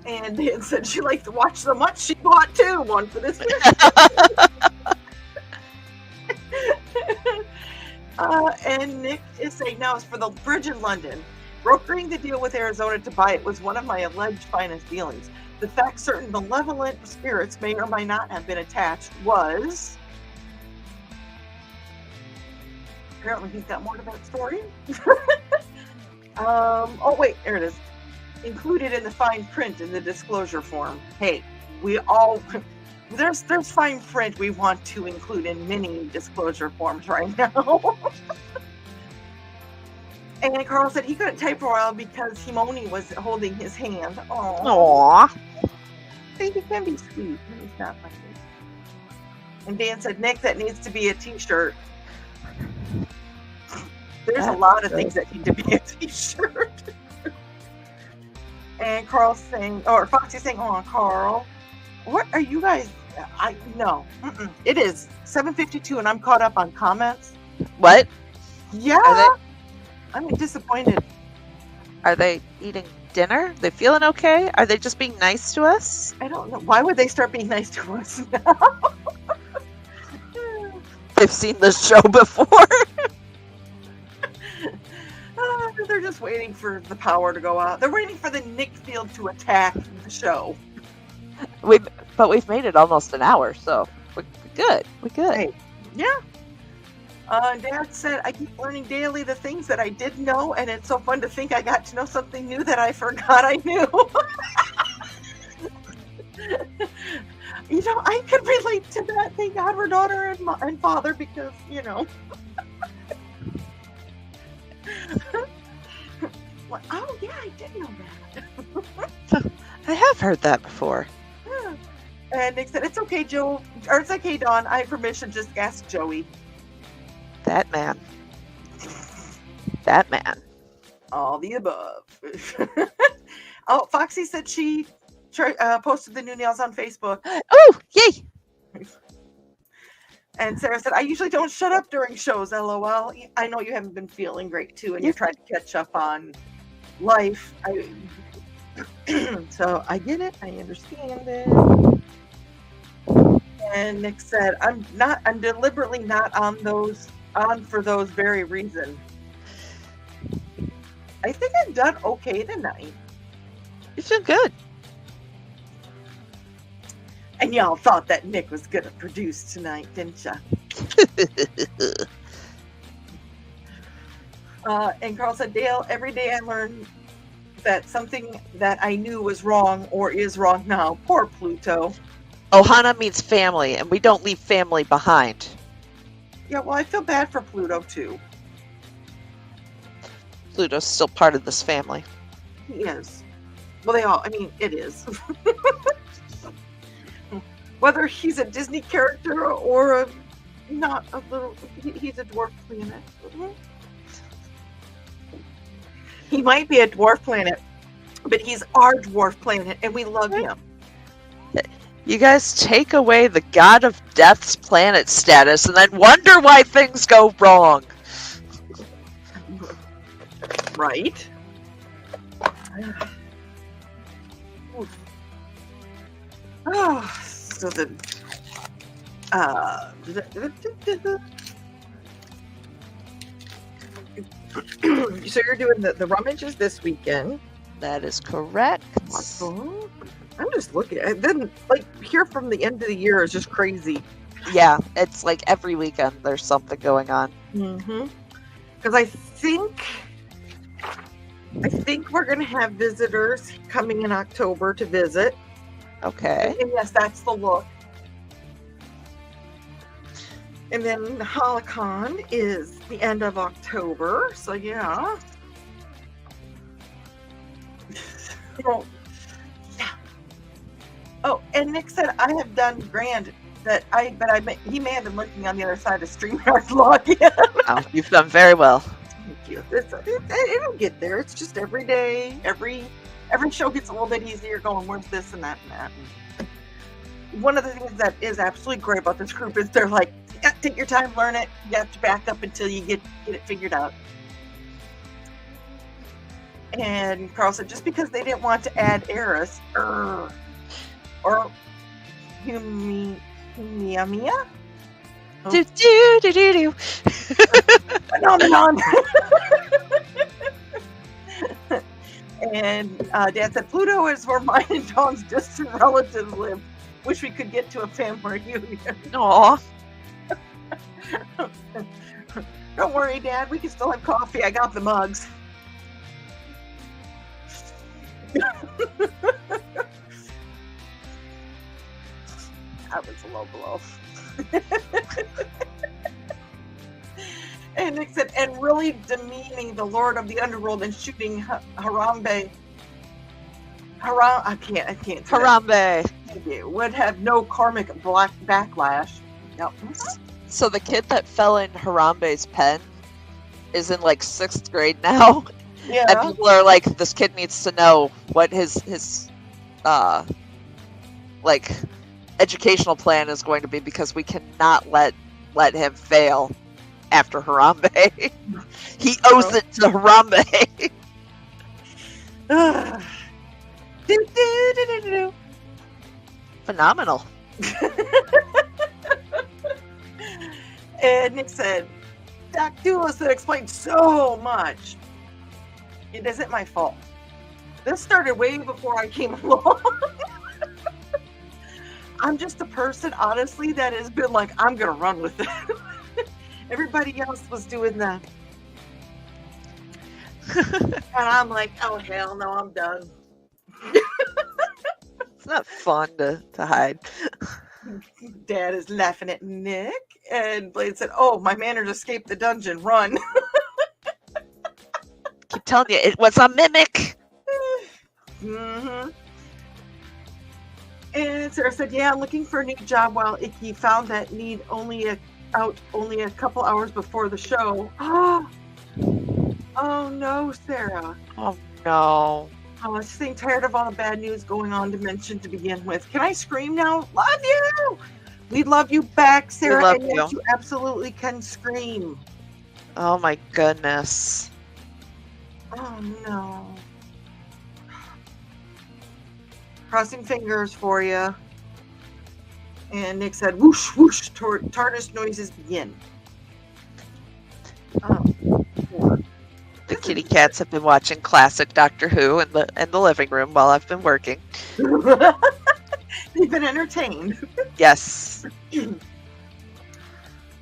And Dan said she liked to watch so much she bought two. One for this week. And Nick is saying now it's for the bridge in London. Brokering the deal with Arizona to buy it was one of my alleged finest dealings. The fact certain malevolent spirits may or may not have been attached was... Apparently he's got more to that story. Oh wait, there it is. Included in the fine print in the disclosure form. Hey, we all... There's fine print we want to include in many disclosure forms right now. And Carl said he couldn't type for a while because Himoni was holding his hand. Aww. See, he can be sweet. He's not like me. And Dan said, Nick, that needs to be a t-shirt. There's a lot of things that need to be a t-shirt. And Carl's saying, or Foxy's saying, oh, Carl, what are you guys, No. Mm-mm. It is 7:52 and I'm caught up on comments. What? Yeah. Are I'm disappointed. they eating dinner? They feeling okay? Are they just being nice to us? I don't know. Why would they start being nice to us now? They've seen this show before. They're just waiting for the power to go out. They're waiting for the Nick Field to attack the show. But we've made it almost an hour, so we're good. We're good. Hey, yeah. Dad said, I keep learning daily the things that I didn't know, and it's so fun to think I got to know something new that I forgot I knew. I could relate to that. Thank God we're daughter and father because, Well, oh, yeah, I did know that. I have heard that before. Yeah. And Nick said, it's okay, Joe. Or it's okay, Dawn. I have permission. Just ask Joey. That man. That man. All the above. Oh, Foxy said she posted the new nails on Facebook. Oh, yay! And Sarah said, I usually don't shut up during shows, LOL. I know you haven't been feeling great, too, and you're trying to catch up on life. So I get it. I understand it. And Nick said, I'm deliberately not on for those very reasons. I think I've done okay tonight. You feel good. And y'all thought that Nick was gonna produce tonight, didn't ya? And Carl said, Dale, every day I learn that something that I knew was wrong or is wrong now. Poor Pluto. Ohana means family, and we don't leave family behind. Yeah, well, I feel bad for Pluto, too. Pluto's still part of this family. He is. Well, it is. Whether he's a Disney character or he's a dwarf planet. He might be a dwarf planet, but he's our dwarf planet, and we love him. You guys take away the god of death's planet status and then wonder why things go wrong. Right? Oh, so the so you're doing the rummages this weekend. That is correct. Awesome. I'm just looking. And then, here from the end of the year is just crazy. Yeah, it's like every weekend there's something going on. Mm-hmm. Because I think we're going to have visitors coming in October to visit. Okay. And yes, that's the look. And then the Holocon is the end of October. So, yeah. So, yeah. Oh, and Nick said I have done grand he may have been looking on the other side of StreamYard login. Oh, you've done very well. Thank you. It'll get there. It's just every day, every show gets a little bit easier going, where's this and that and that. And one of the things that is absolutely great about this group is they're like, yeah, take your time, learn it. You have to back up until you get it figured out. And Carl said, just because they didn't want to add Eris or Humia? Oh. Do do do do do. Phenomenon. And Dad said, Pluto is where mine and Dawn's distant relatives live. Wish we could get to a family reunion. Aw. Don't worry, Dad. We can still have coffee. I got the mugs. That was a low blow. And Nick said, and really demeaning the Lord of the Underworld and shooting Harambe. I can't say Harambe. that. Would have no karmic backlash. Yep. So the kid that fell in Harambe's pen is in like 6th grade now. Yeah. And people are like, this kid needs to know what his educational plan is going to be, because we cannot let him fail after Harambe. He owes it to Harambe. Phenomenal. And Nick said, Doc Doulos explained so much. It isn't my fault. This started way before I came along. I'm just a person, honestly, that has been like, I'm going to run with it. Everybody else was doing that. And I'm like, oh, hell no, I'm done. It's not fun to hide. Dad is laughing at Nick. And Blade said, oh, my manners escaped the dungeon. Run. Keep telling you, it was a mimic. Mm-hmm. And Sarah said, yeah, I'm looking for a new job, while Icky found that need only a couple hours before the show. Oh no, Sarah. Oh no. Oh, she's saying tired of all the bad news going on to mention to begin with. Can I scream now? Love you! We love you back, Sarah. love and yes, you. you absolutely can scream. Oh my goodness. Oh no. Crossing fingers for you. And Nick said, whoosh, whoosh, TARDIS noises begin. Oh, poor. The kitty cats have been watching classic Doctor Who in the living room while I've been working. They've been entertained. Yes.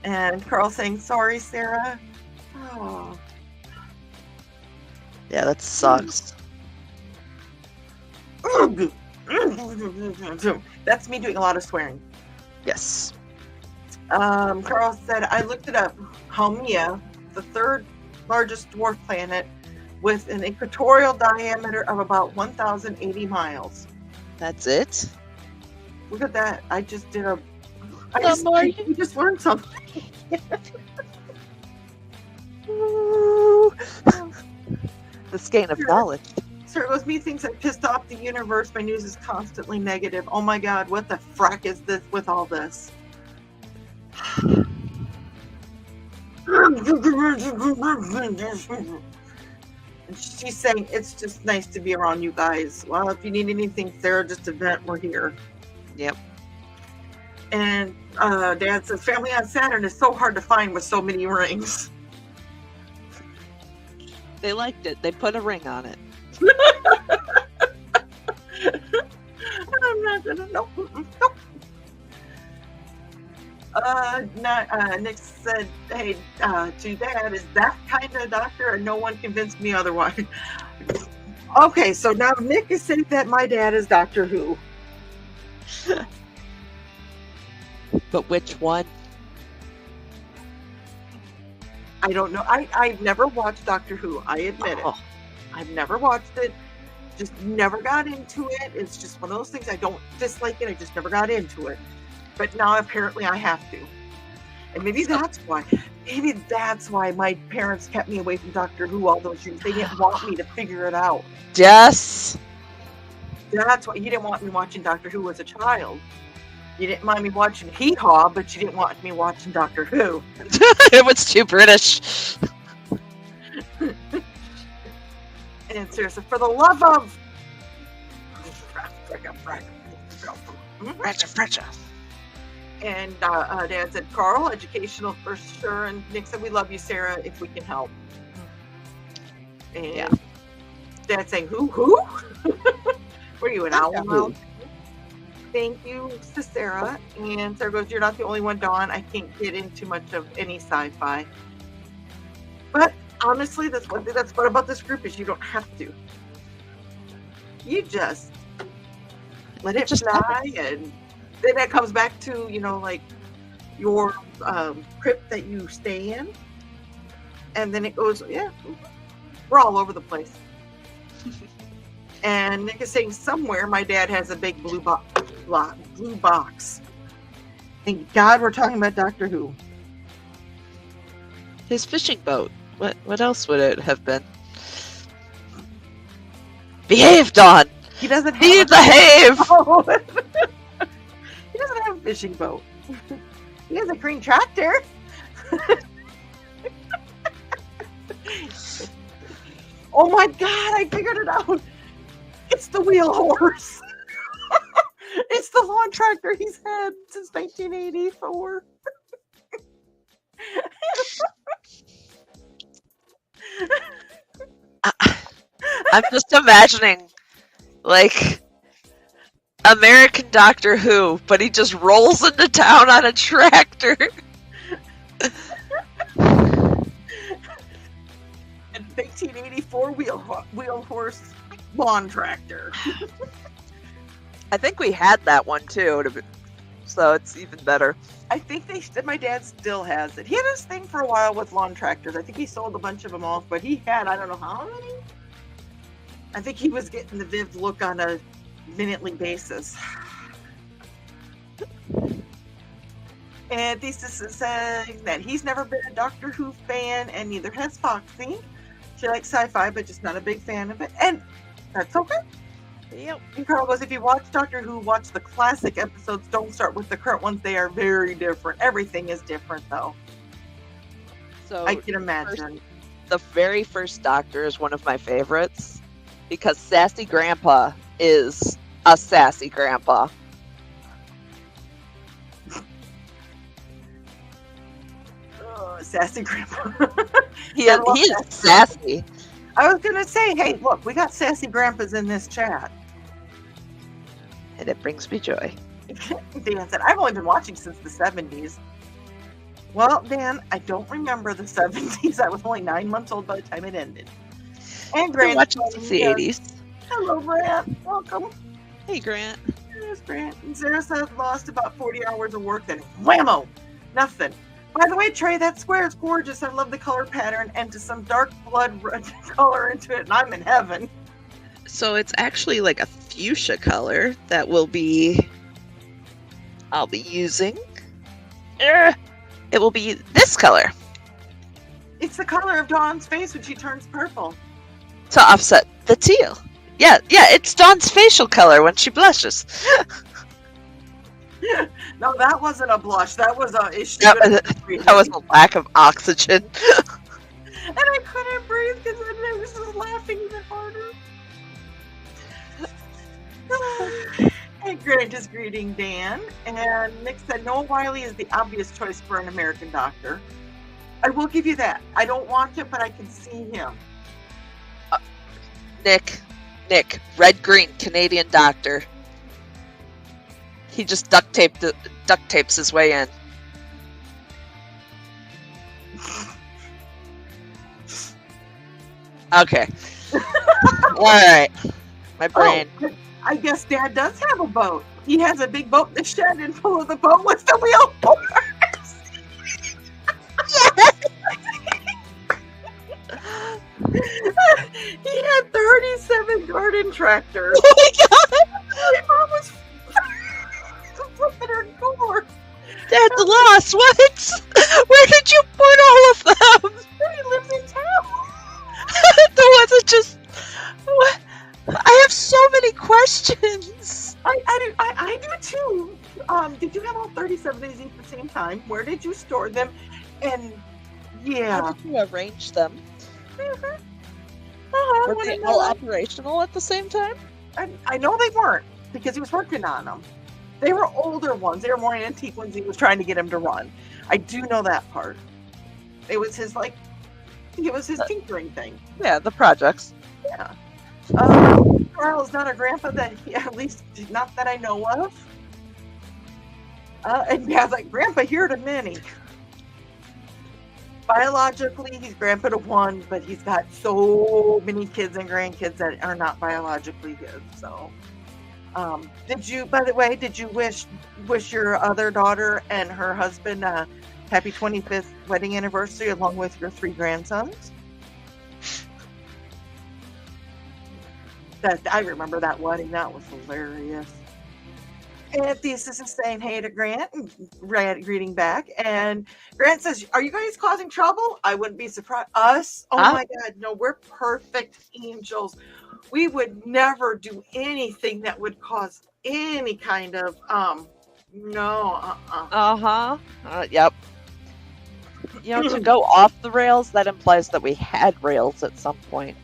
And Carl saying, sorry, Sarah. Oh. Yeah, that sucks. That's me doing a lot of swearing. Yes. Carl said, I looked it up. Haumea, the third largest dwarf planet, with an equatorial diameter of about 1,080 miles. That's it? Look at that. I just did a... You just learned something. The skein of knowledge. Sir, it was me thinks I pissed off the universe. My news is constantly negative. Oh my god, what the frack is this with all this? And she's saying it's just nice to be around you guys. Well, if you need anything, Sarah, just a vent, we're here. Yep. And Dad says family on Saturn is so hard to find with so many rings. They liked it. They put a ring on it. I'm not gonna know. Nick said, hey, to Dad, is that kind of doctor? And no one convinced me otherwise. Okay, so now Nick is saying that my dad is Doctor Who. But which one? I don't know. I've never watched Doctor Who. I admit it. I've never watched it. Just never got into it. It's just one of those things. I don't dislike it. I just never got into it. But now apparently I have to. And maybe that's why. Maybe that's why my parents kept me away from Doctor Who all those years. They didn't want me to figure it out. Yes. That's why you didn't want me watching Doctor Who as a child. You didn't mind me watching Hee Haw, but you didn't want me watching Doctor Who. It was too British. And seriously, for the love of... And Dad said, Carl, educational for sure. And Nick said, we love you, Sarah, if we can help. And Yeah. Dad saying, who? Were you an owl? Thank you to Sarah. And Sarah goes, you're not the only one, Dawn. I can't get into much of any sci-fi. But honestly, that's one thing that's fun about this group is you don't have to. You just let it fly, and then that comes back to, like your crypt that you stay in. And then it goes, yeah, we're all over the place. And Nick is saying somewhere my dad has a big blue box. Thank God we're talking about Doctor Who. His fishing boat. What else would it have been? Behave, Dawn! He doesn't have Behave! he doesn't fishing boat. He has a green tractor. Oh my god, I figured it out. It's the wheel horse. It's the lawn tractor he's had since 1984. I'm just imagining, like, American Doctor Who, but he just rolls into town on a tractor. And 1984 wheel horse lawn tractor. I think we had that one too, so it's even better. I think my dad still has it. He had this thing for a while with lawn tractors. I think he sold a bunch of them off, but he had, I don't know how many. I think he was getting the Viv look on a minutely basis. And Thesis is saying that he's never been a Doctor Who fan, and neither has Foxy. She likes sci-fi, but just not a big fan of it. And that's okay. Yep. And Carl goes, if you watch Doctor Who, watch the classic episodes. Don't start with the current ones. They are very different. Everything is different, though. So I can imagine. the very first Doctor is one of my favorites because Sassy Grandpa is a sassy grandpa. Sassy grandpa. He is sassy. I was gonna say, hey, look, we got sassy grandpas in this chat. And it brings me joy. Dan said, I've only been watching since the 70s. Well, Dan, I don't remember the 70s. I was only 9 months old by the time it ended. And I've been Grant, watching since the 80s. hello, Grant. Welcome. Hey, Grant. There's Grant. And Sarah said, lost about 40 hours of work, then whammo, nothing. By the way, Trey, that square is gorgeous. I love the color pattern and to some dark blood red color into it, and I'm in heaven. So it's actually like a fuchsia color that I'll be using. It will be this color It's the color of Dawn's face when she turns purple. to offset the teal. Yeah, it's Dawn's facial color when she blushes. No, that wasn't a blush. That was a issue. That was a lack of oxygen. And I couldn't breathe because I was just laughing even harder. And Grant is greeting Dan. And Nick said, Noah Wiley is the obvious choice for an American doctor. I will give you that. I don't want it, but I can see him. Nick, red green Canadian doctor. He just duct tapes his way in. Okay. All right. My brain. Oh, I guess Dad does have a boat. He has a big boat in the shed, and full of the boat was the wheel horse. He had 37 garden tractors. Oh my god! My mom was flipping her door. Dad's lost. What? Where did you put all of them? He lives in town. There wasn't just. What? I have so many questions. I do too. Did you have all 37 of these at the same time? Where did you store them? And yeah. How did you arrange them? I Were wanna they know all that. operational at the same time? I know they weren't because he was working on them. They were older ones. They were more antique ones he was trying to get him to run. I do know that part. It was his tinkering thing. Yeah, the projects. Yeah. Carl's not a grandpa that at least not that I know of. And Dad's like, Grandpa here to many. Biologically, he's grandpa to one, but he's got so many kids and grandkids that are not biologically his. So, did you wish your other daughter and her husband happy 25th wedding anniversary along with your 3 grandsons? I remember that wedding. That was hilarious. And Thesis is saying hey to Grant and greeting back. And Grant says, are you guys causing trouble? I wouldn't be surprised. Us? Oh my God. No, we're perfect angels. We would never do anything that would cause any kind of No, Yep. To go off the rails, that implies that we had rails at some point.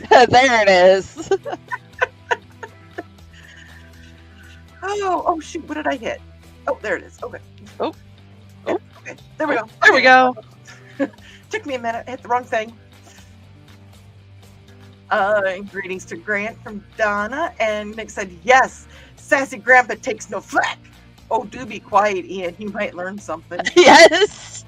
There it is. Oh, shoot. What did I hit? Oh, there it is. Okay. Oh. Yeah, okay. There we go. There we go. Took me a minute. I hit the wrong thing. Greetings to Grant from Donna. And Nick said, yes, sassy grandpa takes no flack. Oh, do be quiet, Ian. He might learn something. Yes.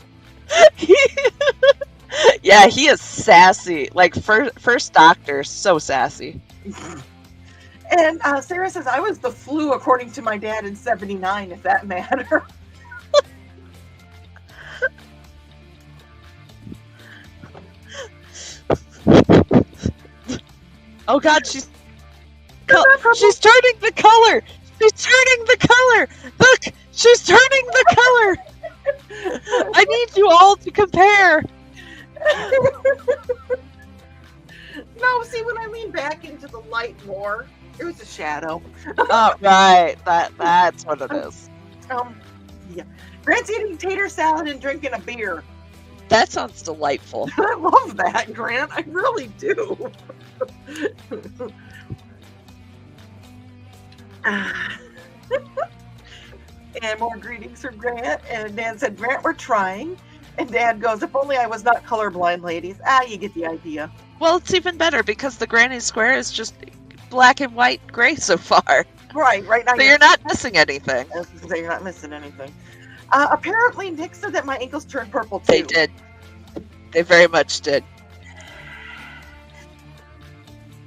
Yeah, he is sassy. Like, first Doctor, so sassy. And Sarah says, I was the flu according to my dad in 79, if that matters. Oh God, she's turning the color. She's turning the color. Look, she's turning the color. I need you all to compare. No, see, when I lean back into the light more, it was a shadow. Oh, right. That's what it is. Yeah. Grant's eating tater salad and drinking a beer. That sounds delightful. I love that, Grant. I really do. And more greetings from Grant. And Dan said, Grant, we're trying. And Dad goes, if only I was not colorblind, ladies. You get the idea. Well, it's even better because the Granny Square is just black and white gray so far. Right now. So you're not missing anything. I was gonna say, you're not missing anything. Apparently, Nick said that my ankles turned purple too. They did. They very much did.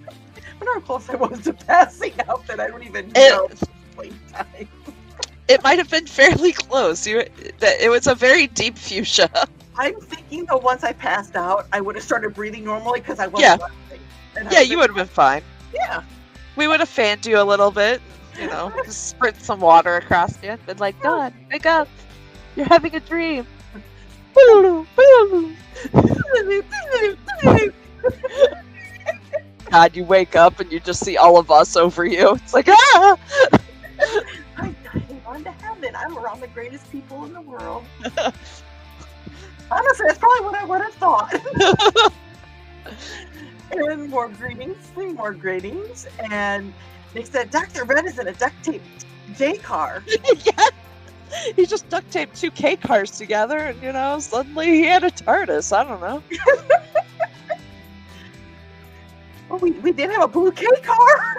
I wonder how close I was to passing out that I don't even know. Playtime. It might have been fairly close. It was a very deep fuchsia. I'm thinking though, once I passed out, I would have started breathing normally because I wasn't laughing. Yeah, you would have been fine. Yeah. We would have fanned you a little bit, just spritz some water across you. Been like, God, wake up. You're having a dream. God, you wake up and you just see all of us over you. It's like, ah! I'm going to heaven. I'm around the greatest people in the world. Honestly, that's probably what I would have thought. And more greetings. And they said, Dr. Red is in a duct tape J car. Yeah. He just duct taped 2 K cars together and, suddenly he had a TARDIS. I don't know. Oh, we did have a blue K car?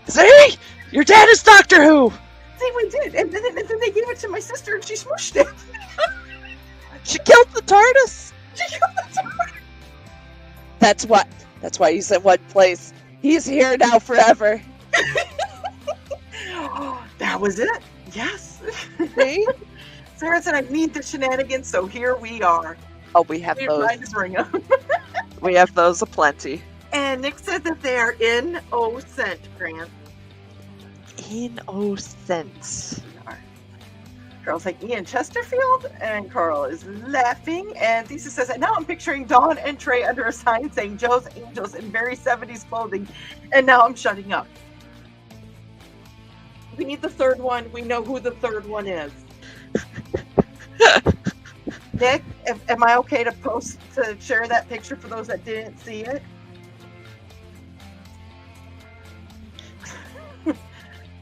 See? Your dad is Doctor Who! See, we did. And then they gave it to my sister and she smushed it. She killed the TARDIS! She killed the TARDIS! That's why he's in one place. He's here now forever. That was it. Yes. See? Sarah said, I need the shenanigans, so here we are. Oh, we have We're those. trying to bring them. We have those aplenty. And Nick said that they are in cent, Grant. In cent. Carl's like, Ian Chesterfield? And Carl is laughing. And Thesis says, and now I'm picturing Dawn and Trey under a sign saying Joe's Angels in very 70s clothing. And now I'm shutting up. We need the third one. We know who the third one is. Nick, am I okay to share that picture for those that didn't see it?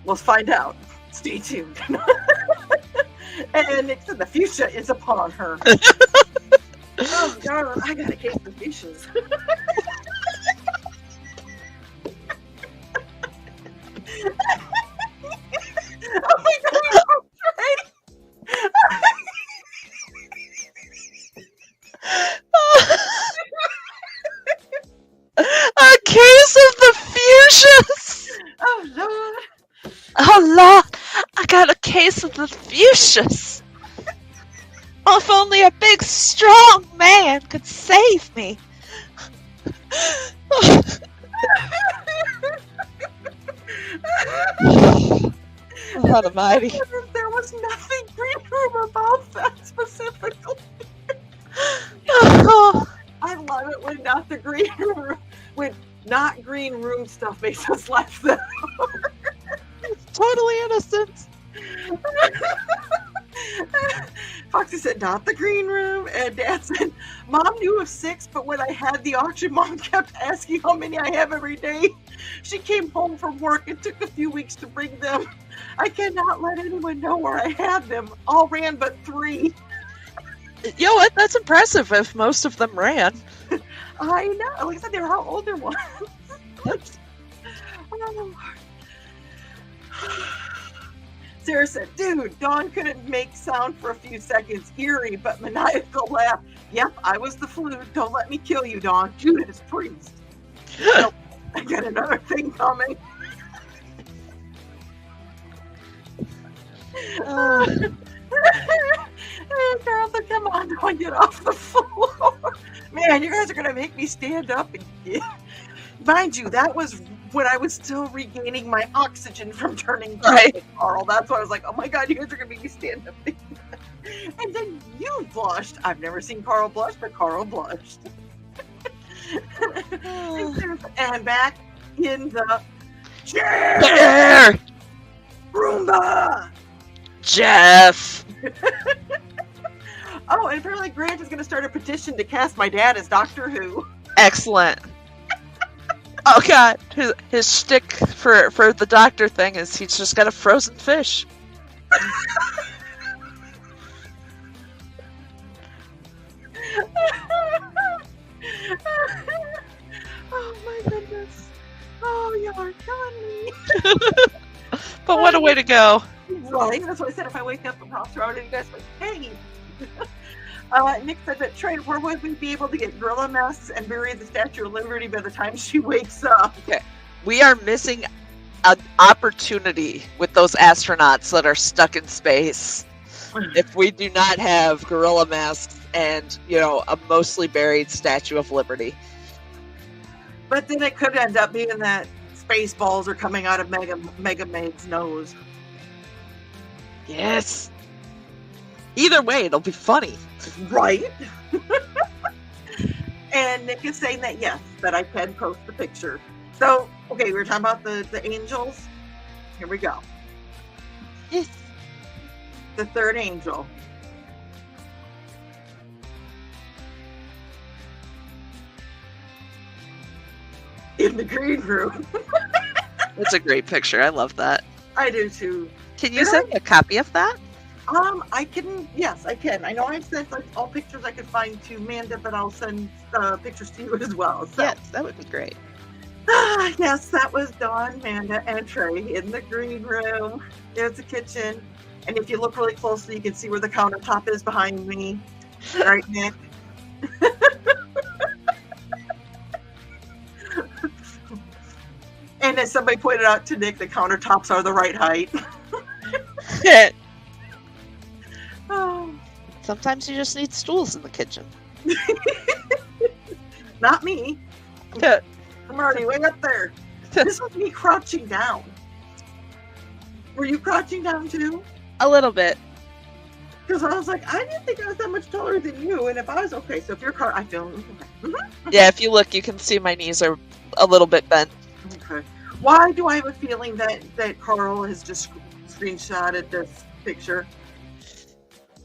We'll find out. Stay tuned. And Nick said the fuchsia is upon her. Oh, God, I got a case of fuchsias. Oh my God, A case of the fuchsias! oh Lord. Oh Lord, I got a case of the fuchsias. If only a big, strong man could save me. God almighty. There was nothing green room about that specifically. I love it when not the green room, when not green room stuff makes us laugh. totally innocent. Foxy said, not the green room. And Dad said, Mom knew of 6, but when I had the auction, Mom kept asking how many I have every day. She came home from work. It took a few weeks to bring them. I cannot let anyone know where I have them. All ran but 3. You know what? That's impressive if most of them ran. I know. Like I said, they were all older ones. Oh. Sarah said, dude, Dawn couldn't make sound for a few seconds. Eerie, but maniacal laugh. Yep, I was the flute. Don't let me kill you, Dawn. Judas Priest. Nope, I got another thing coming. Carol said, come on, Dawn, get off the floor. Man, you guys are going to make me stand up again. Mind you, that was when I was still regaining my oxygen from turning Right. Carl. That's why I was like, oh my God, you guys are going to make me stand up again. And then you blushed. I've never seen Carl blush, but Carl blushed. And back in the chair, There! Roomba. Jeff! Oh, and apparently Grant is going to start a petition to cast my dad as Doctor Who. Excellent. Oh god, his shtick for the doctor thing is he's just got a frozen fish. Oh my goodness. Oh, y'all are killing me. But what a way to go. Right, that's what I said. If I wake up and props are out, and you guys like, hey. Nick said that Trey, where would we be able to get gorilla masks and bury the Statue of Liberty by the time she wakes up? We are missing an opportunity with those astronauts that are stuck in space. If we do not have gorilla masks and, a mostly buried Statue of Liberty. But then it could end up being that space balls are coming out of Mega Meg's nose. Yes. Either way, it'll be funny. Right? And Nick is saying that yes, that I can post the picture. So, okay, we were talking about the angels. Here we go. Yes. The third angel. In the green room. That's a great picture. I love that. I do too. Can you send me a copy of that? I can. Yes, I can. I know I've sent like all pictures I could find to Amanda, but I'll send pictures to you as well. So. Yes, that would be great. Yes, that was Dawn, Amanda, and Trey in the green room. There's the kitchen, and if you look really closely, you can see where the countertop is behind me. Right, Nick? And as somebody pointed out to Nick, the countertops are the right height. Oh. Sometimes you just need stools in the kitchen. Not me. I'm already way up there. This was me crouching down. Were you crouching down too? A little bit. Because I was like, I didn't think I was that much taller than you. And if I was okay, so if you're I feel okay. Mm-hmm. Yeah, if you look, you can see my knees are a little bit bent. Okay. Why do I have a feeling that Carl has just screenshotted this picture?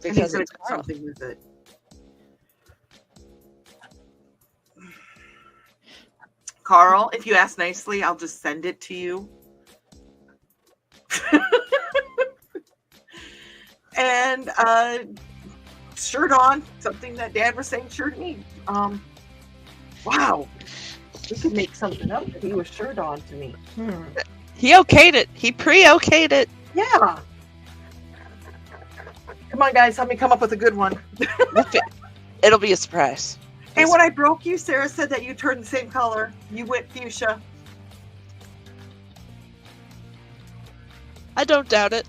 Because it's it's Carl. something with it. Carl, if you ask nicely, I'll just send it to you. And shirt on, something that Dad was saying shirt need. Wow. We could make something up if he was shirt on to me. He okayed it. He pre-okayed it. Yeah. Come on, guys, help me come up with a good one. It'll be a surprise. And when I broke you, Sarah said that you turned the same color. You went fuchsia. I don't doubt it.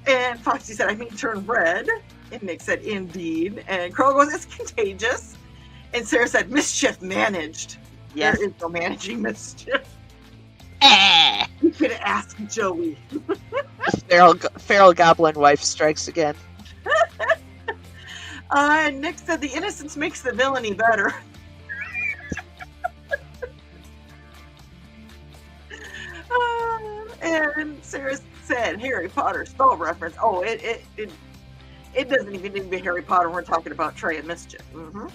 And Foxy said, I mean, turn red. And Nick said, indeed. And Carl goes, it's contagious. And Sarah said, mischief managed. Yes. There is no managing mischief. You could ask Joey. Feral goblin wife strikes again. And Nick said, the innocence makes the villainy better. Sarah said Harry Potter spell reference. Oh, it doesn't even need to be Harry Potter. We're talking about Trey and Mischief. Mm-hmm.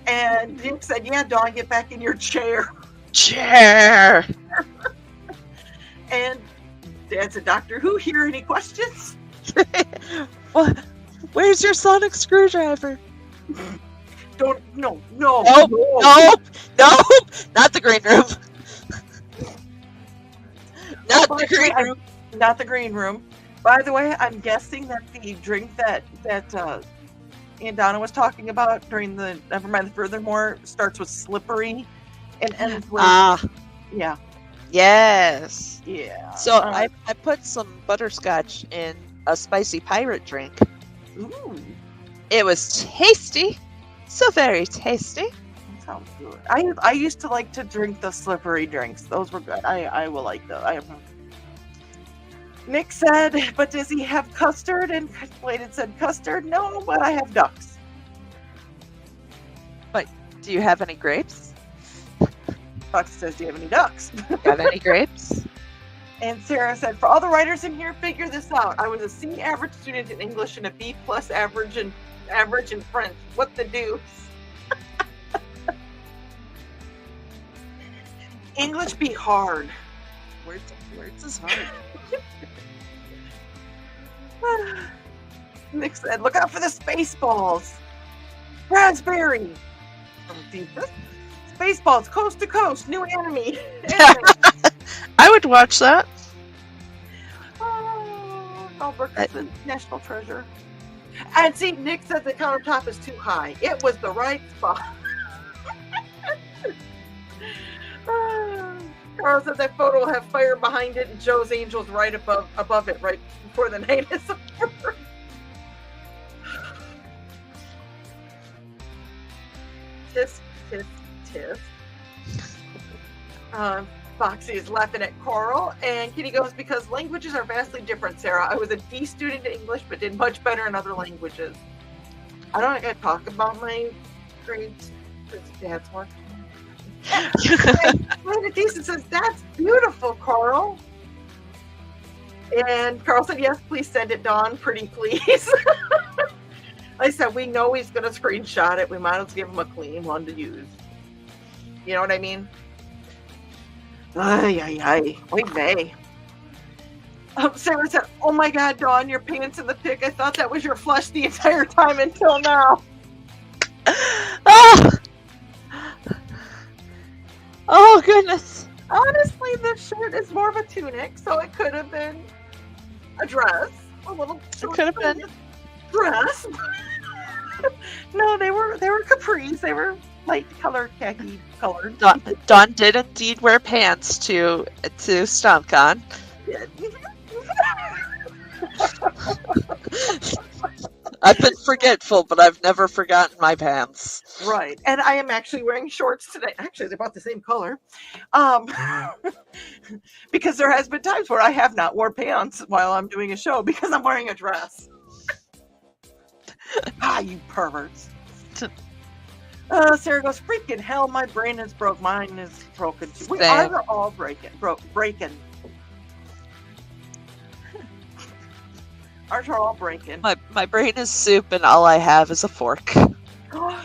And Nick said, yeah, Dawn, get back in your chair. Chair. And Dad said, Doctor Who here? Any questions? What? Where's your sonic screwdriver? No, Nope. Nope. Not the green room. Not the green room. Not the green room. By the way, I'm guessing that the drink that Aunt Donna was talking about during the Nevermind the Furthermore starts with slippery and ends with yeah. Yes. Yeah. So I put some butterscotch in a spicy pirate drink. Ooh, It was tasty. So very tasty. that sounds good. I used to like to drink the slippery drinks. Those were good. I will like those. Nick said, but does he have custard? And Bladed said, custard? No, but I have ducks. Do you have any grapes? Fox says, do you have any ducks? Got any grapes? And Sarah said, for all the writers in here, figure this out. I was a C average student in English and a B plus average in French. What the deuce? English be hard. Words is hard. Nick said, look out for the space balls. Raspberry. Spaceballs, coast to coast, new enemy. I would watch that. Albert said, national treasure. And see, Nick said the countertop is too high. It was the right spot. Carl said that photo will have fire behind it and Joe's angels right above it, right before the night is over. Tisk, tisk, tisk. Foxy is laughing at Coral, and Kitty goes, because languages are vastly different, Sarah. I was a D student in English, but did much better in other languages. I don't think I talk about my grades because Dad's work. And Decent says, that's beautiful, Carl. And Carl said, yes, please send it, Dawn. Pretty please. I said, we know he's going to screenshot it. We might as well give him a clean one to use. You know what I mean? Ay, ay, ay. Oy vey. Sarah said, oh my God, Dawn, your pants in the pic. I thought that was your flush the entire time until now. Oh, goodness. Honestly, this shirt is more of a tunic, so it could have been a dress. A little It could have been. dress. No, they were capris. They were light colored, khaki colored. Dawn did indeed wear pants to StompCon. I've been forgetful, but I've never forgotten my pants. Right, and I am actually wearing shorts today. Actually, they're about the same color. Because there has been times where I have not wore pants while I'm doing a show because I'm wearing a dress. You perverts. Sarah goes, freaking hell, my brain is broke. Mine is broken too. Ours are all breaking. Ours are all breaking. My brain is soup and all I have is a fork.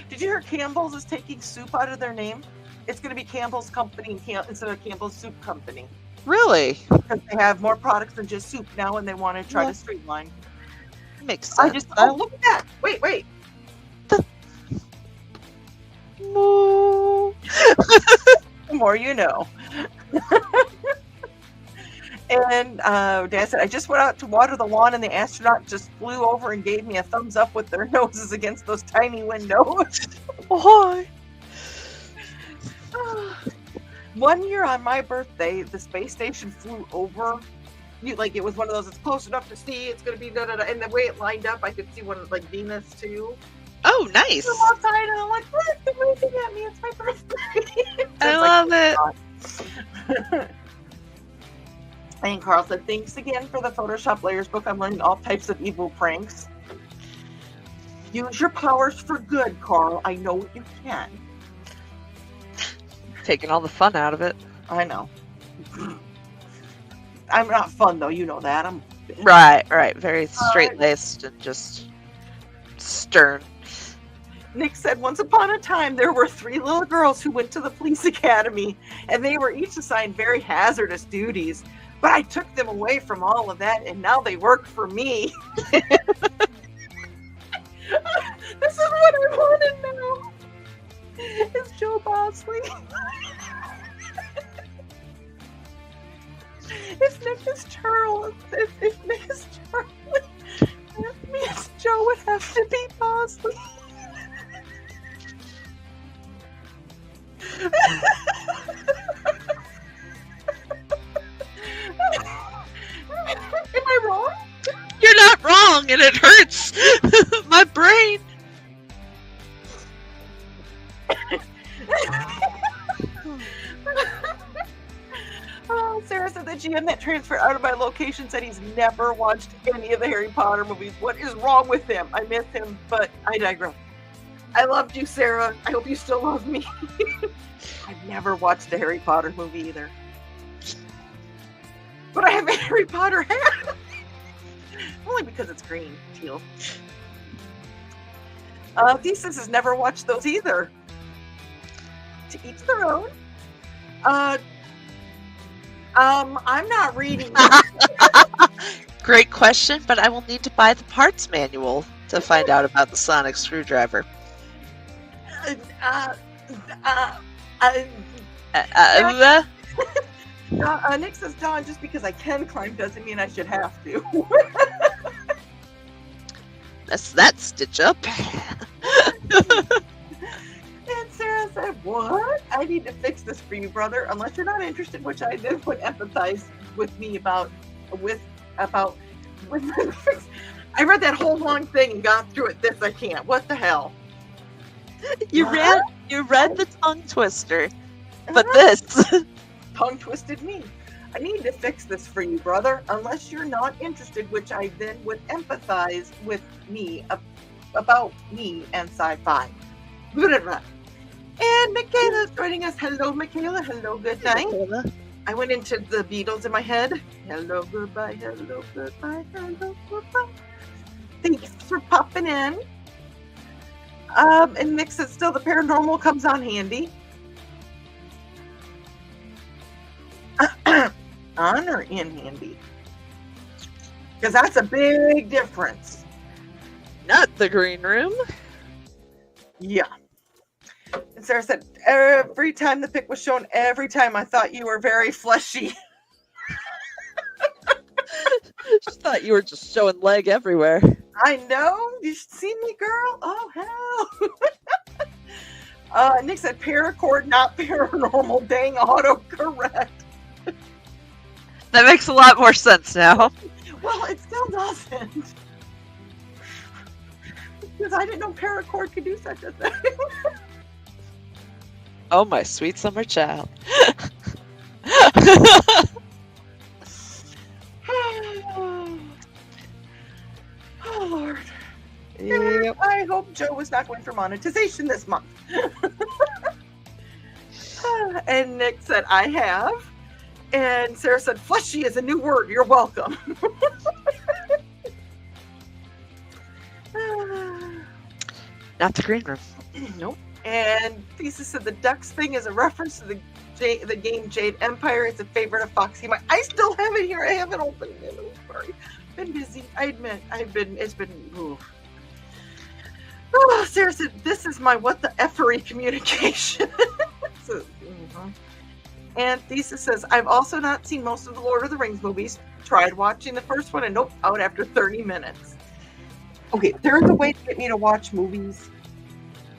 Did you hear Campbell's is taking soup out of their name? It's going to be Campbell's Company instead of Campbell's Soup Company. Really? Because they have more products than just soup now and they want to try to streamline. Makes sense. Look at that. Wait. Moo. The more you know. And Dad said, I just went out to water the lawn and the astronaut just flew over and gave me a thumbs up with their noses against those tiny windows. Why? 1 year on my birthday, the space station flew over. It was one of those, it's close enough to see, it's going to be da-da-da. And the way it lined up, I could see one like Venus too. Oh, nice. I'm outside and I'm like, look, they're waving at me. It's my birthday. I love it. And Carl said, thanks again for the Photoshop Layers book. I'm learning all types of evil pranks. Use your powers for good, Carl. I know you can. Taking all the fun out of it. I know. I'm not fun though. You know that. I'm Right. Very straight laced and just stern. Nick said, once upon a time, there were 3 little girls who went to the police academy, and they were each assigned very hazardous duties. But I took them away from all of that, and now they work for me. This is what I want to know. Is Joe Bosley? If Nick is Charles, if Nick is Charlie, that means Joe would have to be Bosley. Am I wrong? You're not wrong, and it hurts my brain. Oh, Sarah said that GM that transferred out of my location said he's never watched any of the Harry Potter movies. What is wrong with him? I miss him, but I digress. I loved you, Sarah. I hope you still love me. I've never watched a Harry Potter movie either. But I have a Harry Potter hat. Only because it's green, teal. Thesis has never watched those either. To each their own. I'm not reading. Great question, but I will need to buy the parts manual to find out about the sonic screwdriver. Nick says, Dawn, just because I can climb doesn't mean I should have to. That's that stitch up. And Sarah said, what? I need to fix this for you, brother. Unless you're not interested, which I then would empathize with me about. I read that whole long thing and got through it. This I can't. What the hell? You read the tongue twister, but this tongue twisted me. I need to fix this for you, brother. Unless you're not interested, which I then would empathize with me about me and sci-fi. And Michaela's joining us. Hello, Michaela. Hello, good night. I went into the Beatles in my head. Hello, goodbye, hello, goodbye, hello, goodbye. Thanks for popping in. And Nick says, still the paranormal comes on handy. On or in handy? Because that's a big difference. not the green room. Yeah. And Sarah said, every time the pic was shown, every time I thought you were very fleshy. Just thought you were just showing leg everywhere. I know. You should see me, girl. Oh, hell. Nick said paracord, not paranormal. Dang, autocorrect. That makes a lot more sense now. Well, it still doesn't. Because I didn't know paracord could do such a thing. Oh, my sweet summer child. Oh, Lord. Yep. I hope Joe was not going for monetization this month. And Nick said, I have. And Sarah said, fleshy is a new word. You're welcome. Not the green room. Nope. And Thesis said the ducks thing is a reference to the game Jade Empire. It's a favorite of Foxy. I still have it here. I haven't opened it. I'm sorry. Been busy. I admit. It's been. Oof. Oh, Sarah said, this is my what the effery communication. So, And Thesis says, I've also not seen most of the Lord of the Rings movies. Tried watching the first one and nope, out after 30 minutes. Okay, there is a way to get me to watch movies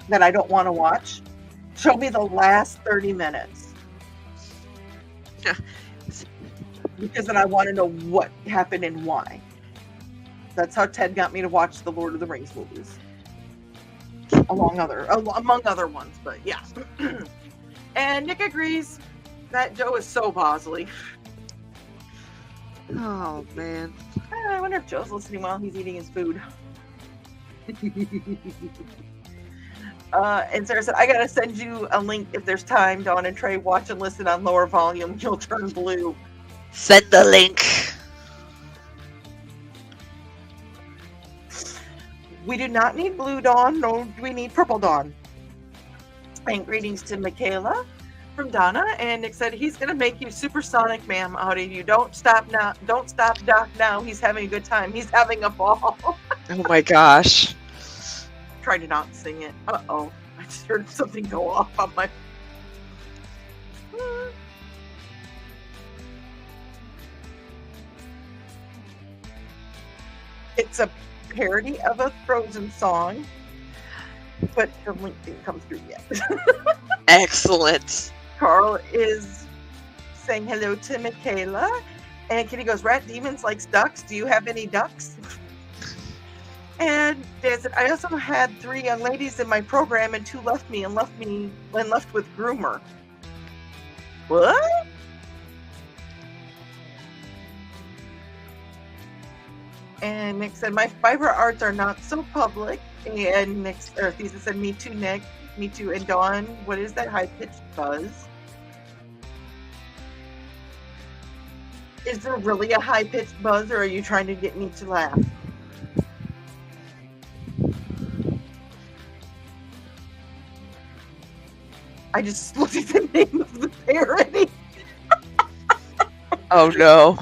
that I don't want to watch. Show me the last 30 minutes. Because then I want to know what happened and why. That's how Ted got me to watch the Lord of the Rings movies. Among other ones, but yeah. And Nick agrees that Joe is so Bosley. Oh, man. I wonder if Joe's listening while he's eating his food. And Sarah said, I gotta send you a link if there's time, Dawn and Trey. Watch and listen on lower volume. You'll turn blue. Send the link. We do not need Blue Dawn, nor do we need Purple Dawn. And greetings to Michaela from Donna. And Nick said he's going to make you supersonic, ma'am, out of you. Don't stop now. Don't stop Doc now. He's having a good time. He's having a ball. Oh my gosh. Trying to not sing it. Uh-oh. I just heard something go off on my... It's a parody of a Frozen song, but the link didn't come through yet. Excellent. Carl is saying hello to Michaela, and Kitty goes, Rat Demons likes ducks. Do you have any ducks? And Dan said, I also had 3 young ladies in my program, and 2 left with groomer. What? And Nick said, my fiber arts are not so public. And Nick, or Thesis said, me too, Nick. Me too. And Dawn, what is that high-pitched buzz? Is there really a high-pitched buzz, or are you trying to get me to laugh? I just looked at the name of the parody. Oh no.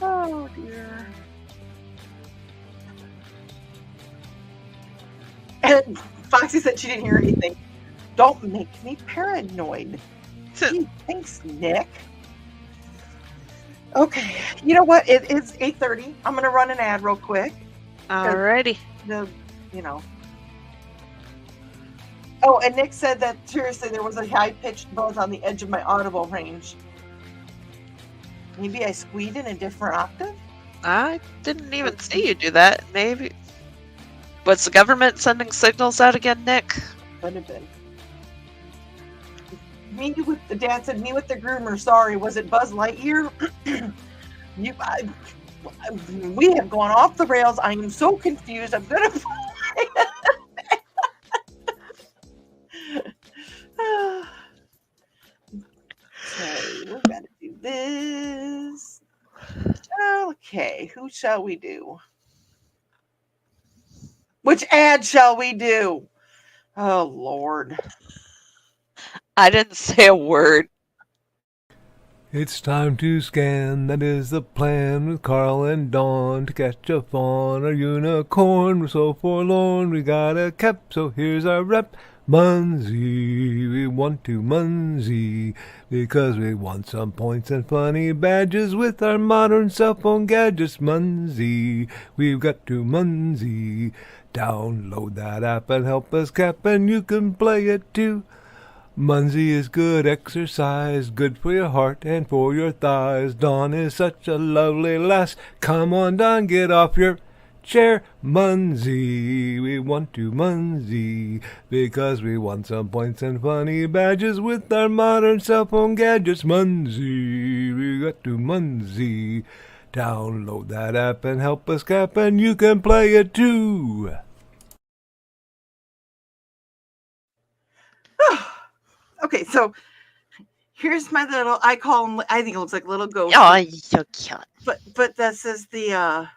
Oh dear. And Foxy said she didn't hear anything. Don't make me paranoid. Gee, thanks, Nick. Okay, you know what? It is 8:30. I'm gonna run an ad real quick. Alrighty. Oh, and Nick said that seriously there was a high-pitched buzz on the edge of my audible range. Maybe I squeezed in a different octave? I didn't even see you do that. Maybe. Was the government sending signals out again, Nick? Could have been. Me with the dad said, me with the groomer. Sorry, was it Buzz Lightyear? We have gone off the rails. I am so confused. I'm gonna. Okay, we're gonna do this. Okay, who shall we do? Which ad shall we do? Oh Lord. I didn't say a word. It's time to scan, that is the plan, with Carl and Dawn to catch a fawn or unicorn. We're so forlorn, we got a cap, so here's our rep. Munsey, we want to Munsey, because we want some points and funny badges with our modern cell phone gadgets. Munsey, we've got to Munsey. Download that app and help us cap, and you can play it too. Munsey is good exercise, good for your heart and for your thighs. Dawn is such a lovely lass. Come on, Dawn, get off your chair. Munsey, we want to Munsey, because we want some points and funny badges with our modern cell phone gadgets. Munsey, we got to Munsey. Download that app and help us cap, and you can play it too. Okay, so here's my little, I call him, I think it looks like little ghost. Oh, you're cute. But this is the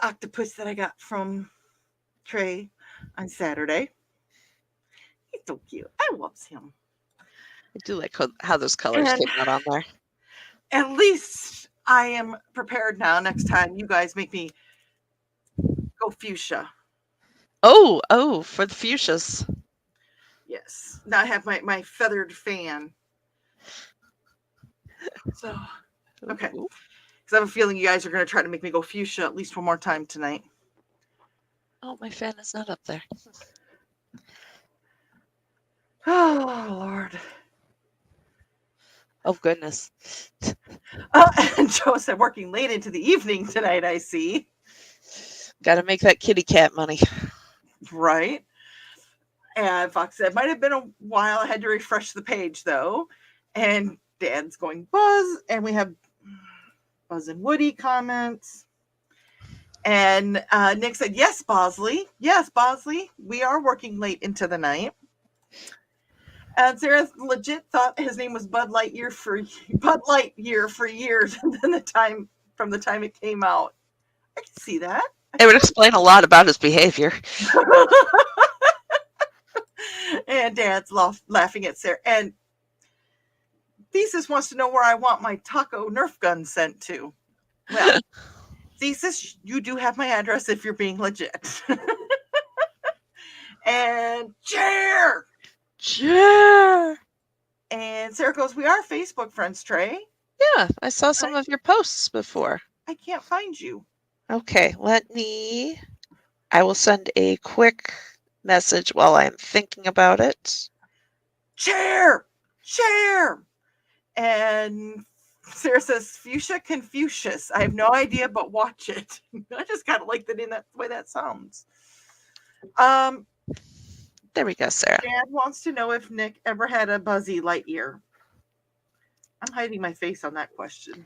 octopus that I got from Trey on Saturday. He's so cute. I love him. I do like how those colors And- came out on there. At least I am prepared now. Next time you guys make me go fuchsia. Oh, for the fuchsias. Yes. Now I have my feathered fan. So, okay. Ooh. Because I have a feeling you guys are going to try to make me go fuchsia at least one more time tonight. Oh, my fan is not up there. Oh, Lord. Oh, goodness. And Joe said working late into the evening tonight, I see. Got to make that kitty cat money. Right. And Fox said, might have been a while. I had to refresh the page, though. And Dad's going, Buzz. And we have Buzz and Woody comments. And Nick said, yes, Bosley. Yes, Bosley. We are working late into the night. And Sarah legit thought his name was Bud Lightyear for years, and then from the time it came out. I can see that. It would explain a lot about his behavior. And Dad's laughing at Sarah. And Thesis wants to know where I want my taco Nerf gun sent to. Well, Thesis, you do have my address if you're being legit. And chair. And Sarah goes, we are Facebook friends, Trey. Yeah, I saw some of your posts before. I can't find you. Okay, I will send a quick message while I'm thinking about it. Chair. And Sarah says, Fuchsia Confucius. I have no idea, but watch it. I just kind of like the way that sounds. There we go, Sarah. Dad wants to know if Nick ever had a Buzzy Lightyear. I'm hiding my face on that question.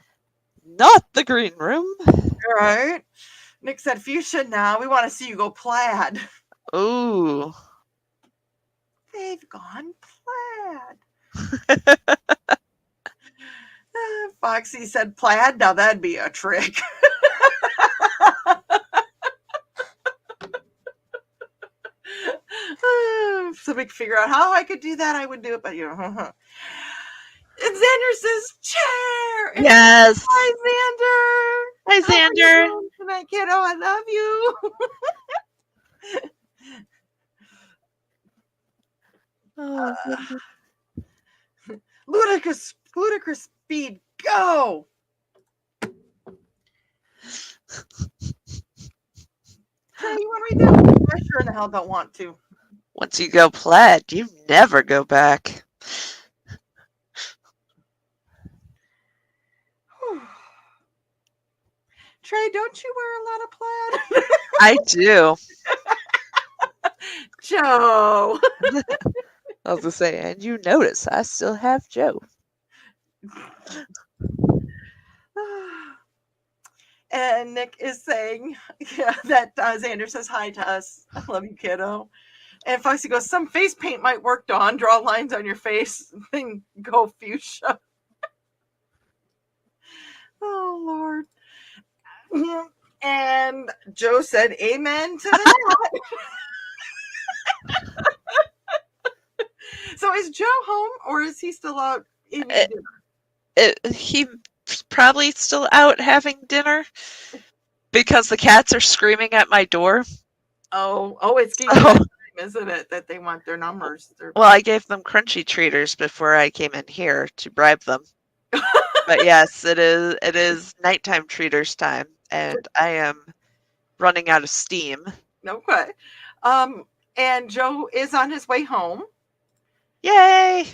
Not the green room. All right. Nick said, Fuchsia, now we want to see you go plaid. Ooh. They've gone plaid. Foxy said plaid. Now that'd be a trick. So we can figure out how I could do that. I would do it, but you know. And Xander says chair. And Yes. Hi, Xander. Hi, Xander. Tonight, kiddo, I love you. Ludicrous speed, go. Hey, you want to read that? I sure in the hell don't want to. Once you go plaid, you never go back. Trey, don't you wear a lot of plaid? I do. Joe. I was going to say, and you notice I still have Joe. And Nick is saying, yeah, that Xander says hi to us. I love you, kiddo. And Foxy goes, some face paint might work, Dawn. Draw lines on your face. Then go fuchsia. Oh, Lord. And Joe said, amen to that. So is Joe home or is he still out eating dinner? He's probably still out having dinner because the cats are screaming at my door. Oh, it's getting time, isn't it? That they want their numbers. Well, I gave them crunchy treaters before I came in here to bribe them. But yes, it is nighttime treaters time, and I am running out of steam. Okay. And Joe is on his way home. Yay!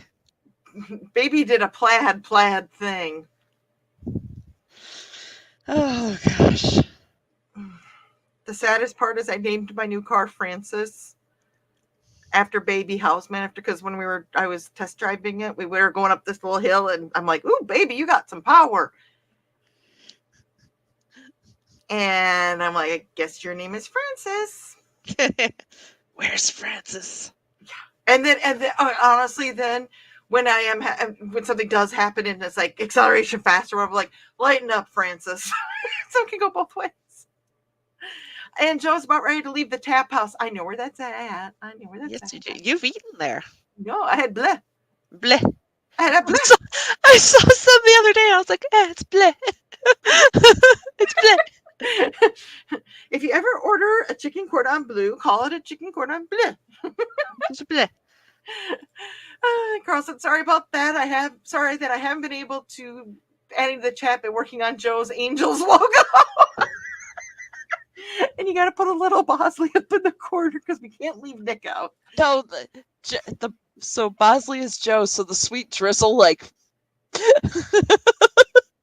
Baby did a plaid thing. Oh gosh. The saddest part is I named my new car Francis after Baby Houseman, because when I was test driving it, we were going up this little hill and I'm like, ooh, baby, you got some power. And I'm like, I guess your name is Francis. Where's Francis? Yeah. And then honestly, then when when something does happen and it's like acceleration fast or whatever, like, lighten up, Francis. So it can go both ways. And Joe's about ready to leave the tap house. I know where that's at. Yes, you do. You've eaten there. No, I had bleh. Bleh. I had a bleh. I saw some the other day. I was like, it's bleh. It's bleh. If you ever order a chicken cordon bleu, call it a chicken cordon bleu. It's bleh. Carl said, sorry about that. Sorry that I haven't been able to add to the chat by working on Joe's Angels logo. And you got to put a little Bosley up in the corner because we can't leave Nick out. No, so Bosley is Joe, so the sweet drizzle, like.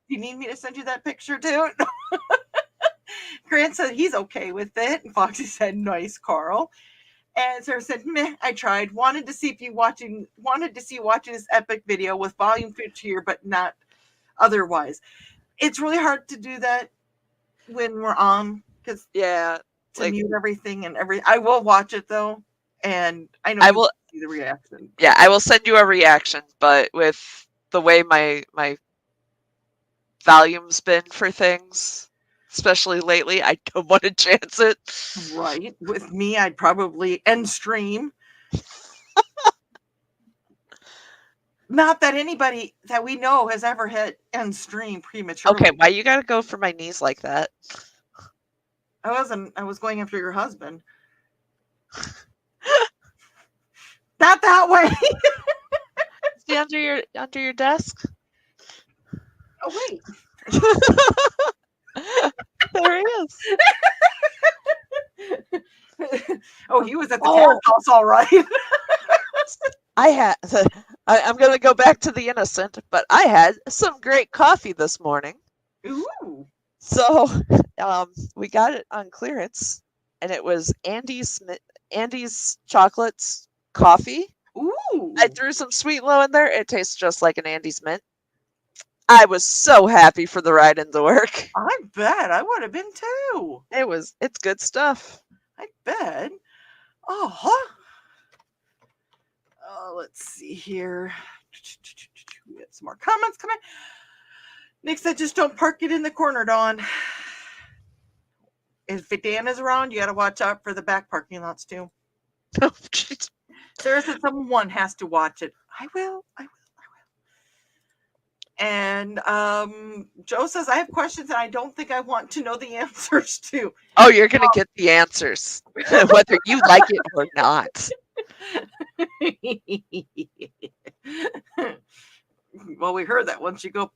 You need me to send you that picture too? Grant said he's okay with it. And Foxy said, nice, Carl. And Sarah said, meh, I tried. Wanted to see you watching this epic video with volume 50 here, but not otherwise. It's really hard to do that when we're on. Because yeah, to mute everything and I will watch it though, and I know see the reaction. Yeah, I will send you a reaction, but with the way my volume's been for things, especially lately, I don't want to chance it. Right. With me, I'd probably end stream. Not that anybody that we know has ever hit end stream prematurely. Okay, why you gotta go for my knees like that? I wasn't. I was going after your husband. Not that way. Is he under your desk? Oh wait. There he is. Oh, he was at the tap house, all right. I'm gonna go back to the innocent, but I had some great coffee this morning. Ooh. So we got it on clearance, and it was Andy's chocolates coffee. Ooh. I threw some sweet low in there. It tastes just like an Andy's mint. I was so happy for the ride into work. I bet I would have been too. It's good stuff. I bet. Oh, let's see here. We got some more comments coming. Nick said, just don't park it in the corner, Dawn. If Dan is around, you got to watch out for the back parking lots too. Oh, jeez. Sarah said someone has to watch it. I will. And Joe says, I have questions and I don't think I want to know the answers to. Oh, you're going to get the answers, whether you like it or not. Well, we heard that once you go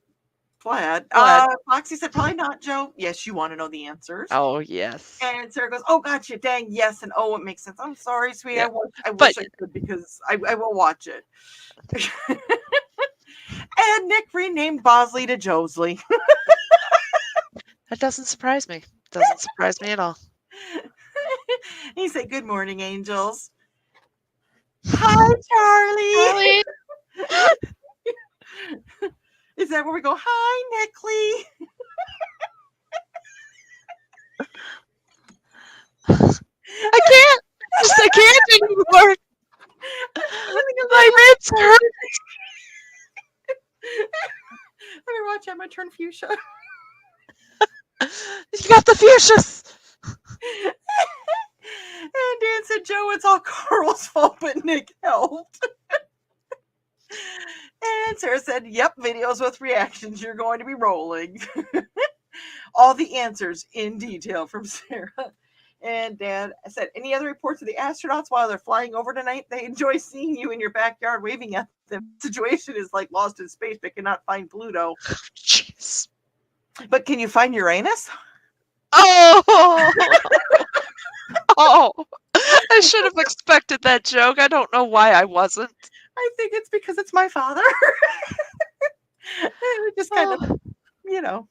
plaid. Foxy said, probably not, Joe. Yes, you want to know the answers. Oh, yes. And Sarah goes, oh, gotcha. Dang, yes. And oh, it makes sense. I'm sorry, sweetie. Yeah. I wish I could because I will watch it. And Nick renamed Bosley to Josley. That doesn't surprise me. Doesn't surprise me at all. He said, good morning, angels. Hi, Charlie. Is that where we go? Hi, Nickley. I can't anymore. My ribs hurt. Let me watch out my turn fuchsia. You got the fuchsias. And Dan said, Joe, it's all Carl's fault, but Nick helped. And Sarah said, yep, videos with reactions. You're going to be rolling. All the answers in detail from Sarah. And Dan said, any other reports of the astronauts while they're flying over tonight? They enjoy seeing you in your backyard waving at them. The situation is like Lost in Space, but cannot find Pluto. Jeez. But can you find Uranus? Oh! Oh! I should have expected that joke. I don't know why I wasn't. I think it's because it's my father. Just kind of, you know.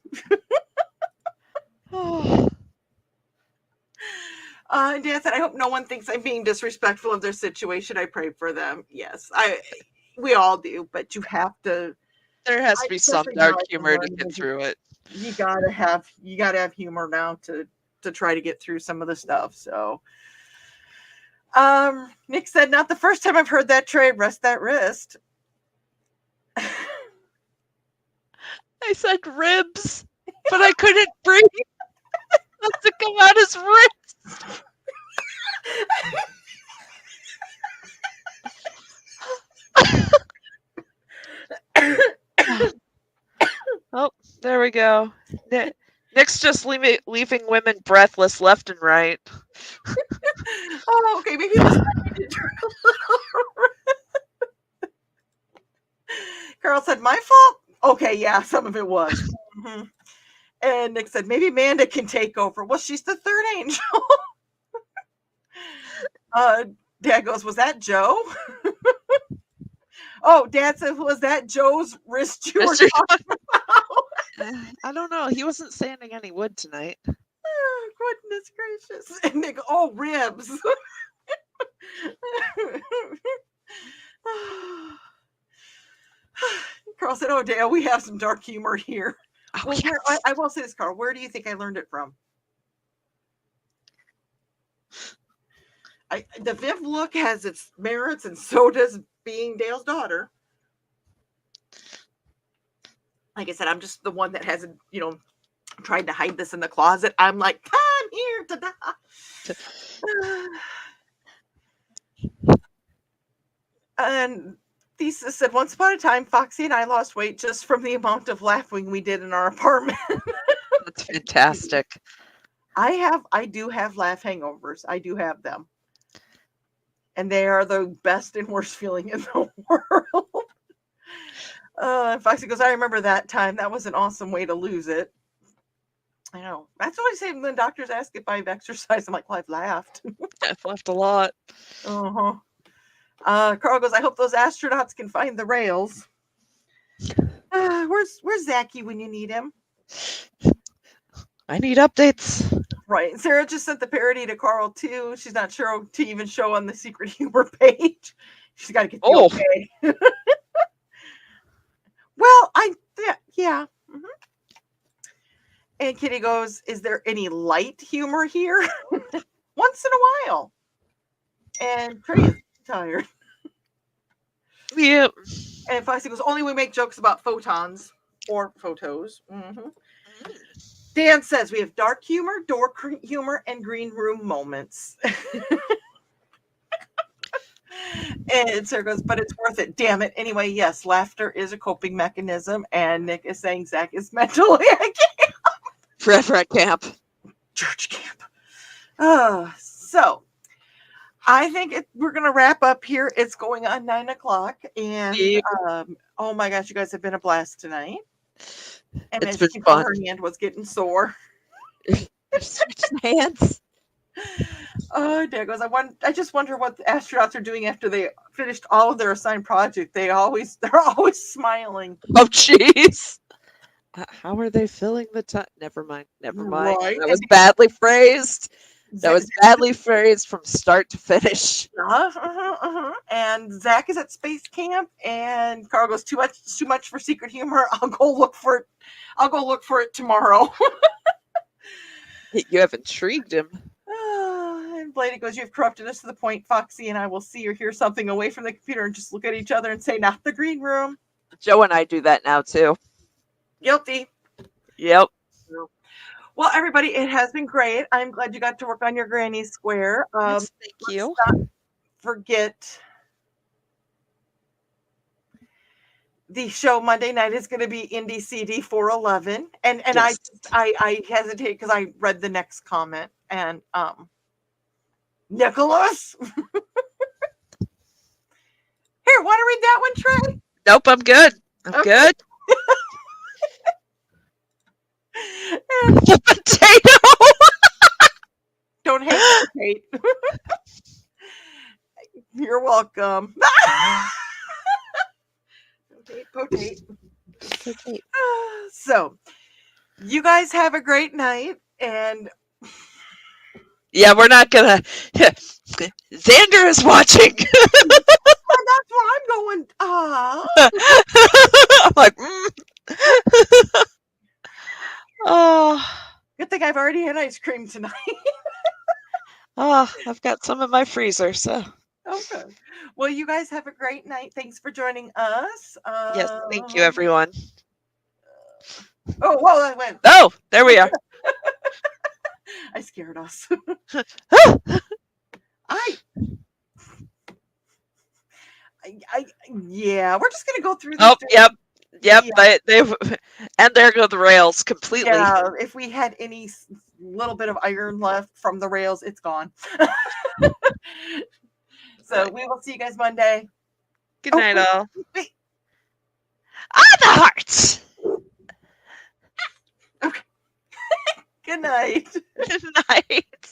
And Dan said, I hope no one thinks I'm being disrespectful of their situation. I pray for them. Yes, we all do, but you have to. There has to be some dark humor to get through it. You gotta have humor now to try to get through some of the stuff. So, Nick said, not the first time I've heard that, Trey. Rest that wrist. I said ribs, but I couldn't breathe. That's to come out his wrist. Oh, there we go. Nick's just leaving women breathless left and right. Oh, okay. Maybe this time you turn a little. Carl said, my fault? Okay, yeah, some of it was. Mm-hmm. And Nick said, maybe Amanda can take over. Well, she's the third angel. Dad goes, was that Joe? Oh, Dad said, was that Joe's wrist you were talking about? I don't know. He wasn't sanding any wood tonight. Oh, goodness gracious. And Nick, oh, ribs. Carl said, oh, Dale, we have some dark humor here. Oh, well, yes. I will say this, Carl. Where do you think I learned it from? The Viv look has its merits, and so does being Dale's daughter. Like I said, I'm just the one that hasn't, tried to hide this in the closet. I'm like, I'm here to die. And Thesis said, once upon a time, Foxy and I lost weight just from the amount of laughing we did in our apartment. That's fantastic. I do have laugh hangovers. I do have them. And they are the best and worst feeling in the world. Foxy goes, I remember that time. That was an awesome way to lose it. I know. That's what I say when doctors ask if I've exercised. I'm like, well, I've laughed. I've laughed a lot. Uh-huh. Carl goes, I hope those astronauts can find the rails. Where's Zachy when you need him? I need updates. Right. Sarah just sent the parody to Carl too. She's not sure to even show on the secret humor page. She's got to get the okay. Well, yeah. Mm-hmm. And Kitty goes, is there any light humor here? Once in a while. And Trey is tired. Yep. And Foxy goes, only we make jokes about photons or photos. Mm-hmm. Dan says we have dark humor, door humor, and green room moments. And Sarah goes, but it's worth it. Damn it. Anyway, yes, laughter is a coping mechanism. And Nick is saying Zach is mentally at camp. Forever at camp. Church camp. So I think we're going to wrap up here. It's going on 9:00. And oh my gosh, you guys have been a blast tonight. And It's as been you can tell, fun. her hand was getting sore. Switching hands. Oh, there goes. I just wonder what the astronauts are doing after they finished all of their assigned project. They're always smiling. Oh, jeez. How are they filling the time? Never mind. Right. That was badly phrased. That was badly phrased from start to finish. And Zach is at space camp, and Carl goes, too much for secret humor. I'll go look for it. I'll go look for it tomorrow. You have intrigued him. And Blaney goes, you've corrupted us to the point Foxy and I will see or hear something away from the computer and just look at each other and say, not the green room. Joe and I do that now too. Guilty. Yep. Well, everybody, it has been great. I'm glad you got to work on your granny square. Yes, thank you. Not forget the show Monday night is going to be Indie CD 411. And Yes. I hesitate because I read the next comment. And Nicholas? Here, want to read that one, Trey? Nope, I'm good. I'm good. The potato. Don't hate. You're welcome. Potate. So, you guys have a great night, and Yeah, we're not gonna. Xander is watching. that's where I'm going. I'm like, oh, Good thing I've already had ice cream tonight. I've got some in my freezer, so. Okay. Well, you guys have a great night. Thanks for joining us. Yes, thank you, everyone. Oh, whoa, I went. Oh, there we are. I scared us. Yeah, we're just gonna go through this. Oh, yep. Yeah. They've and there go the rails completely. Yeah, if we had any little bit of iron left from the rails, it's gone. So we will see you guys Monday. Good night, all. Wait. On the hearts. Okay. Good night. Good night.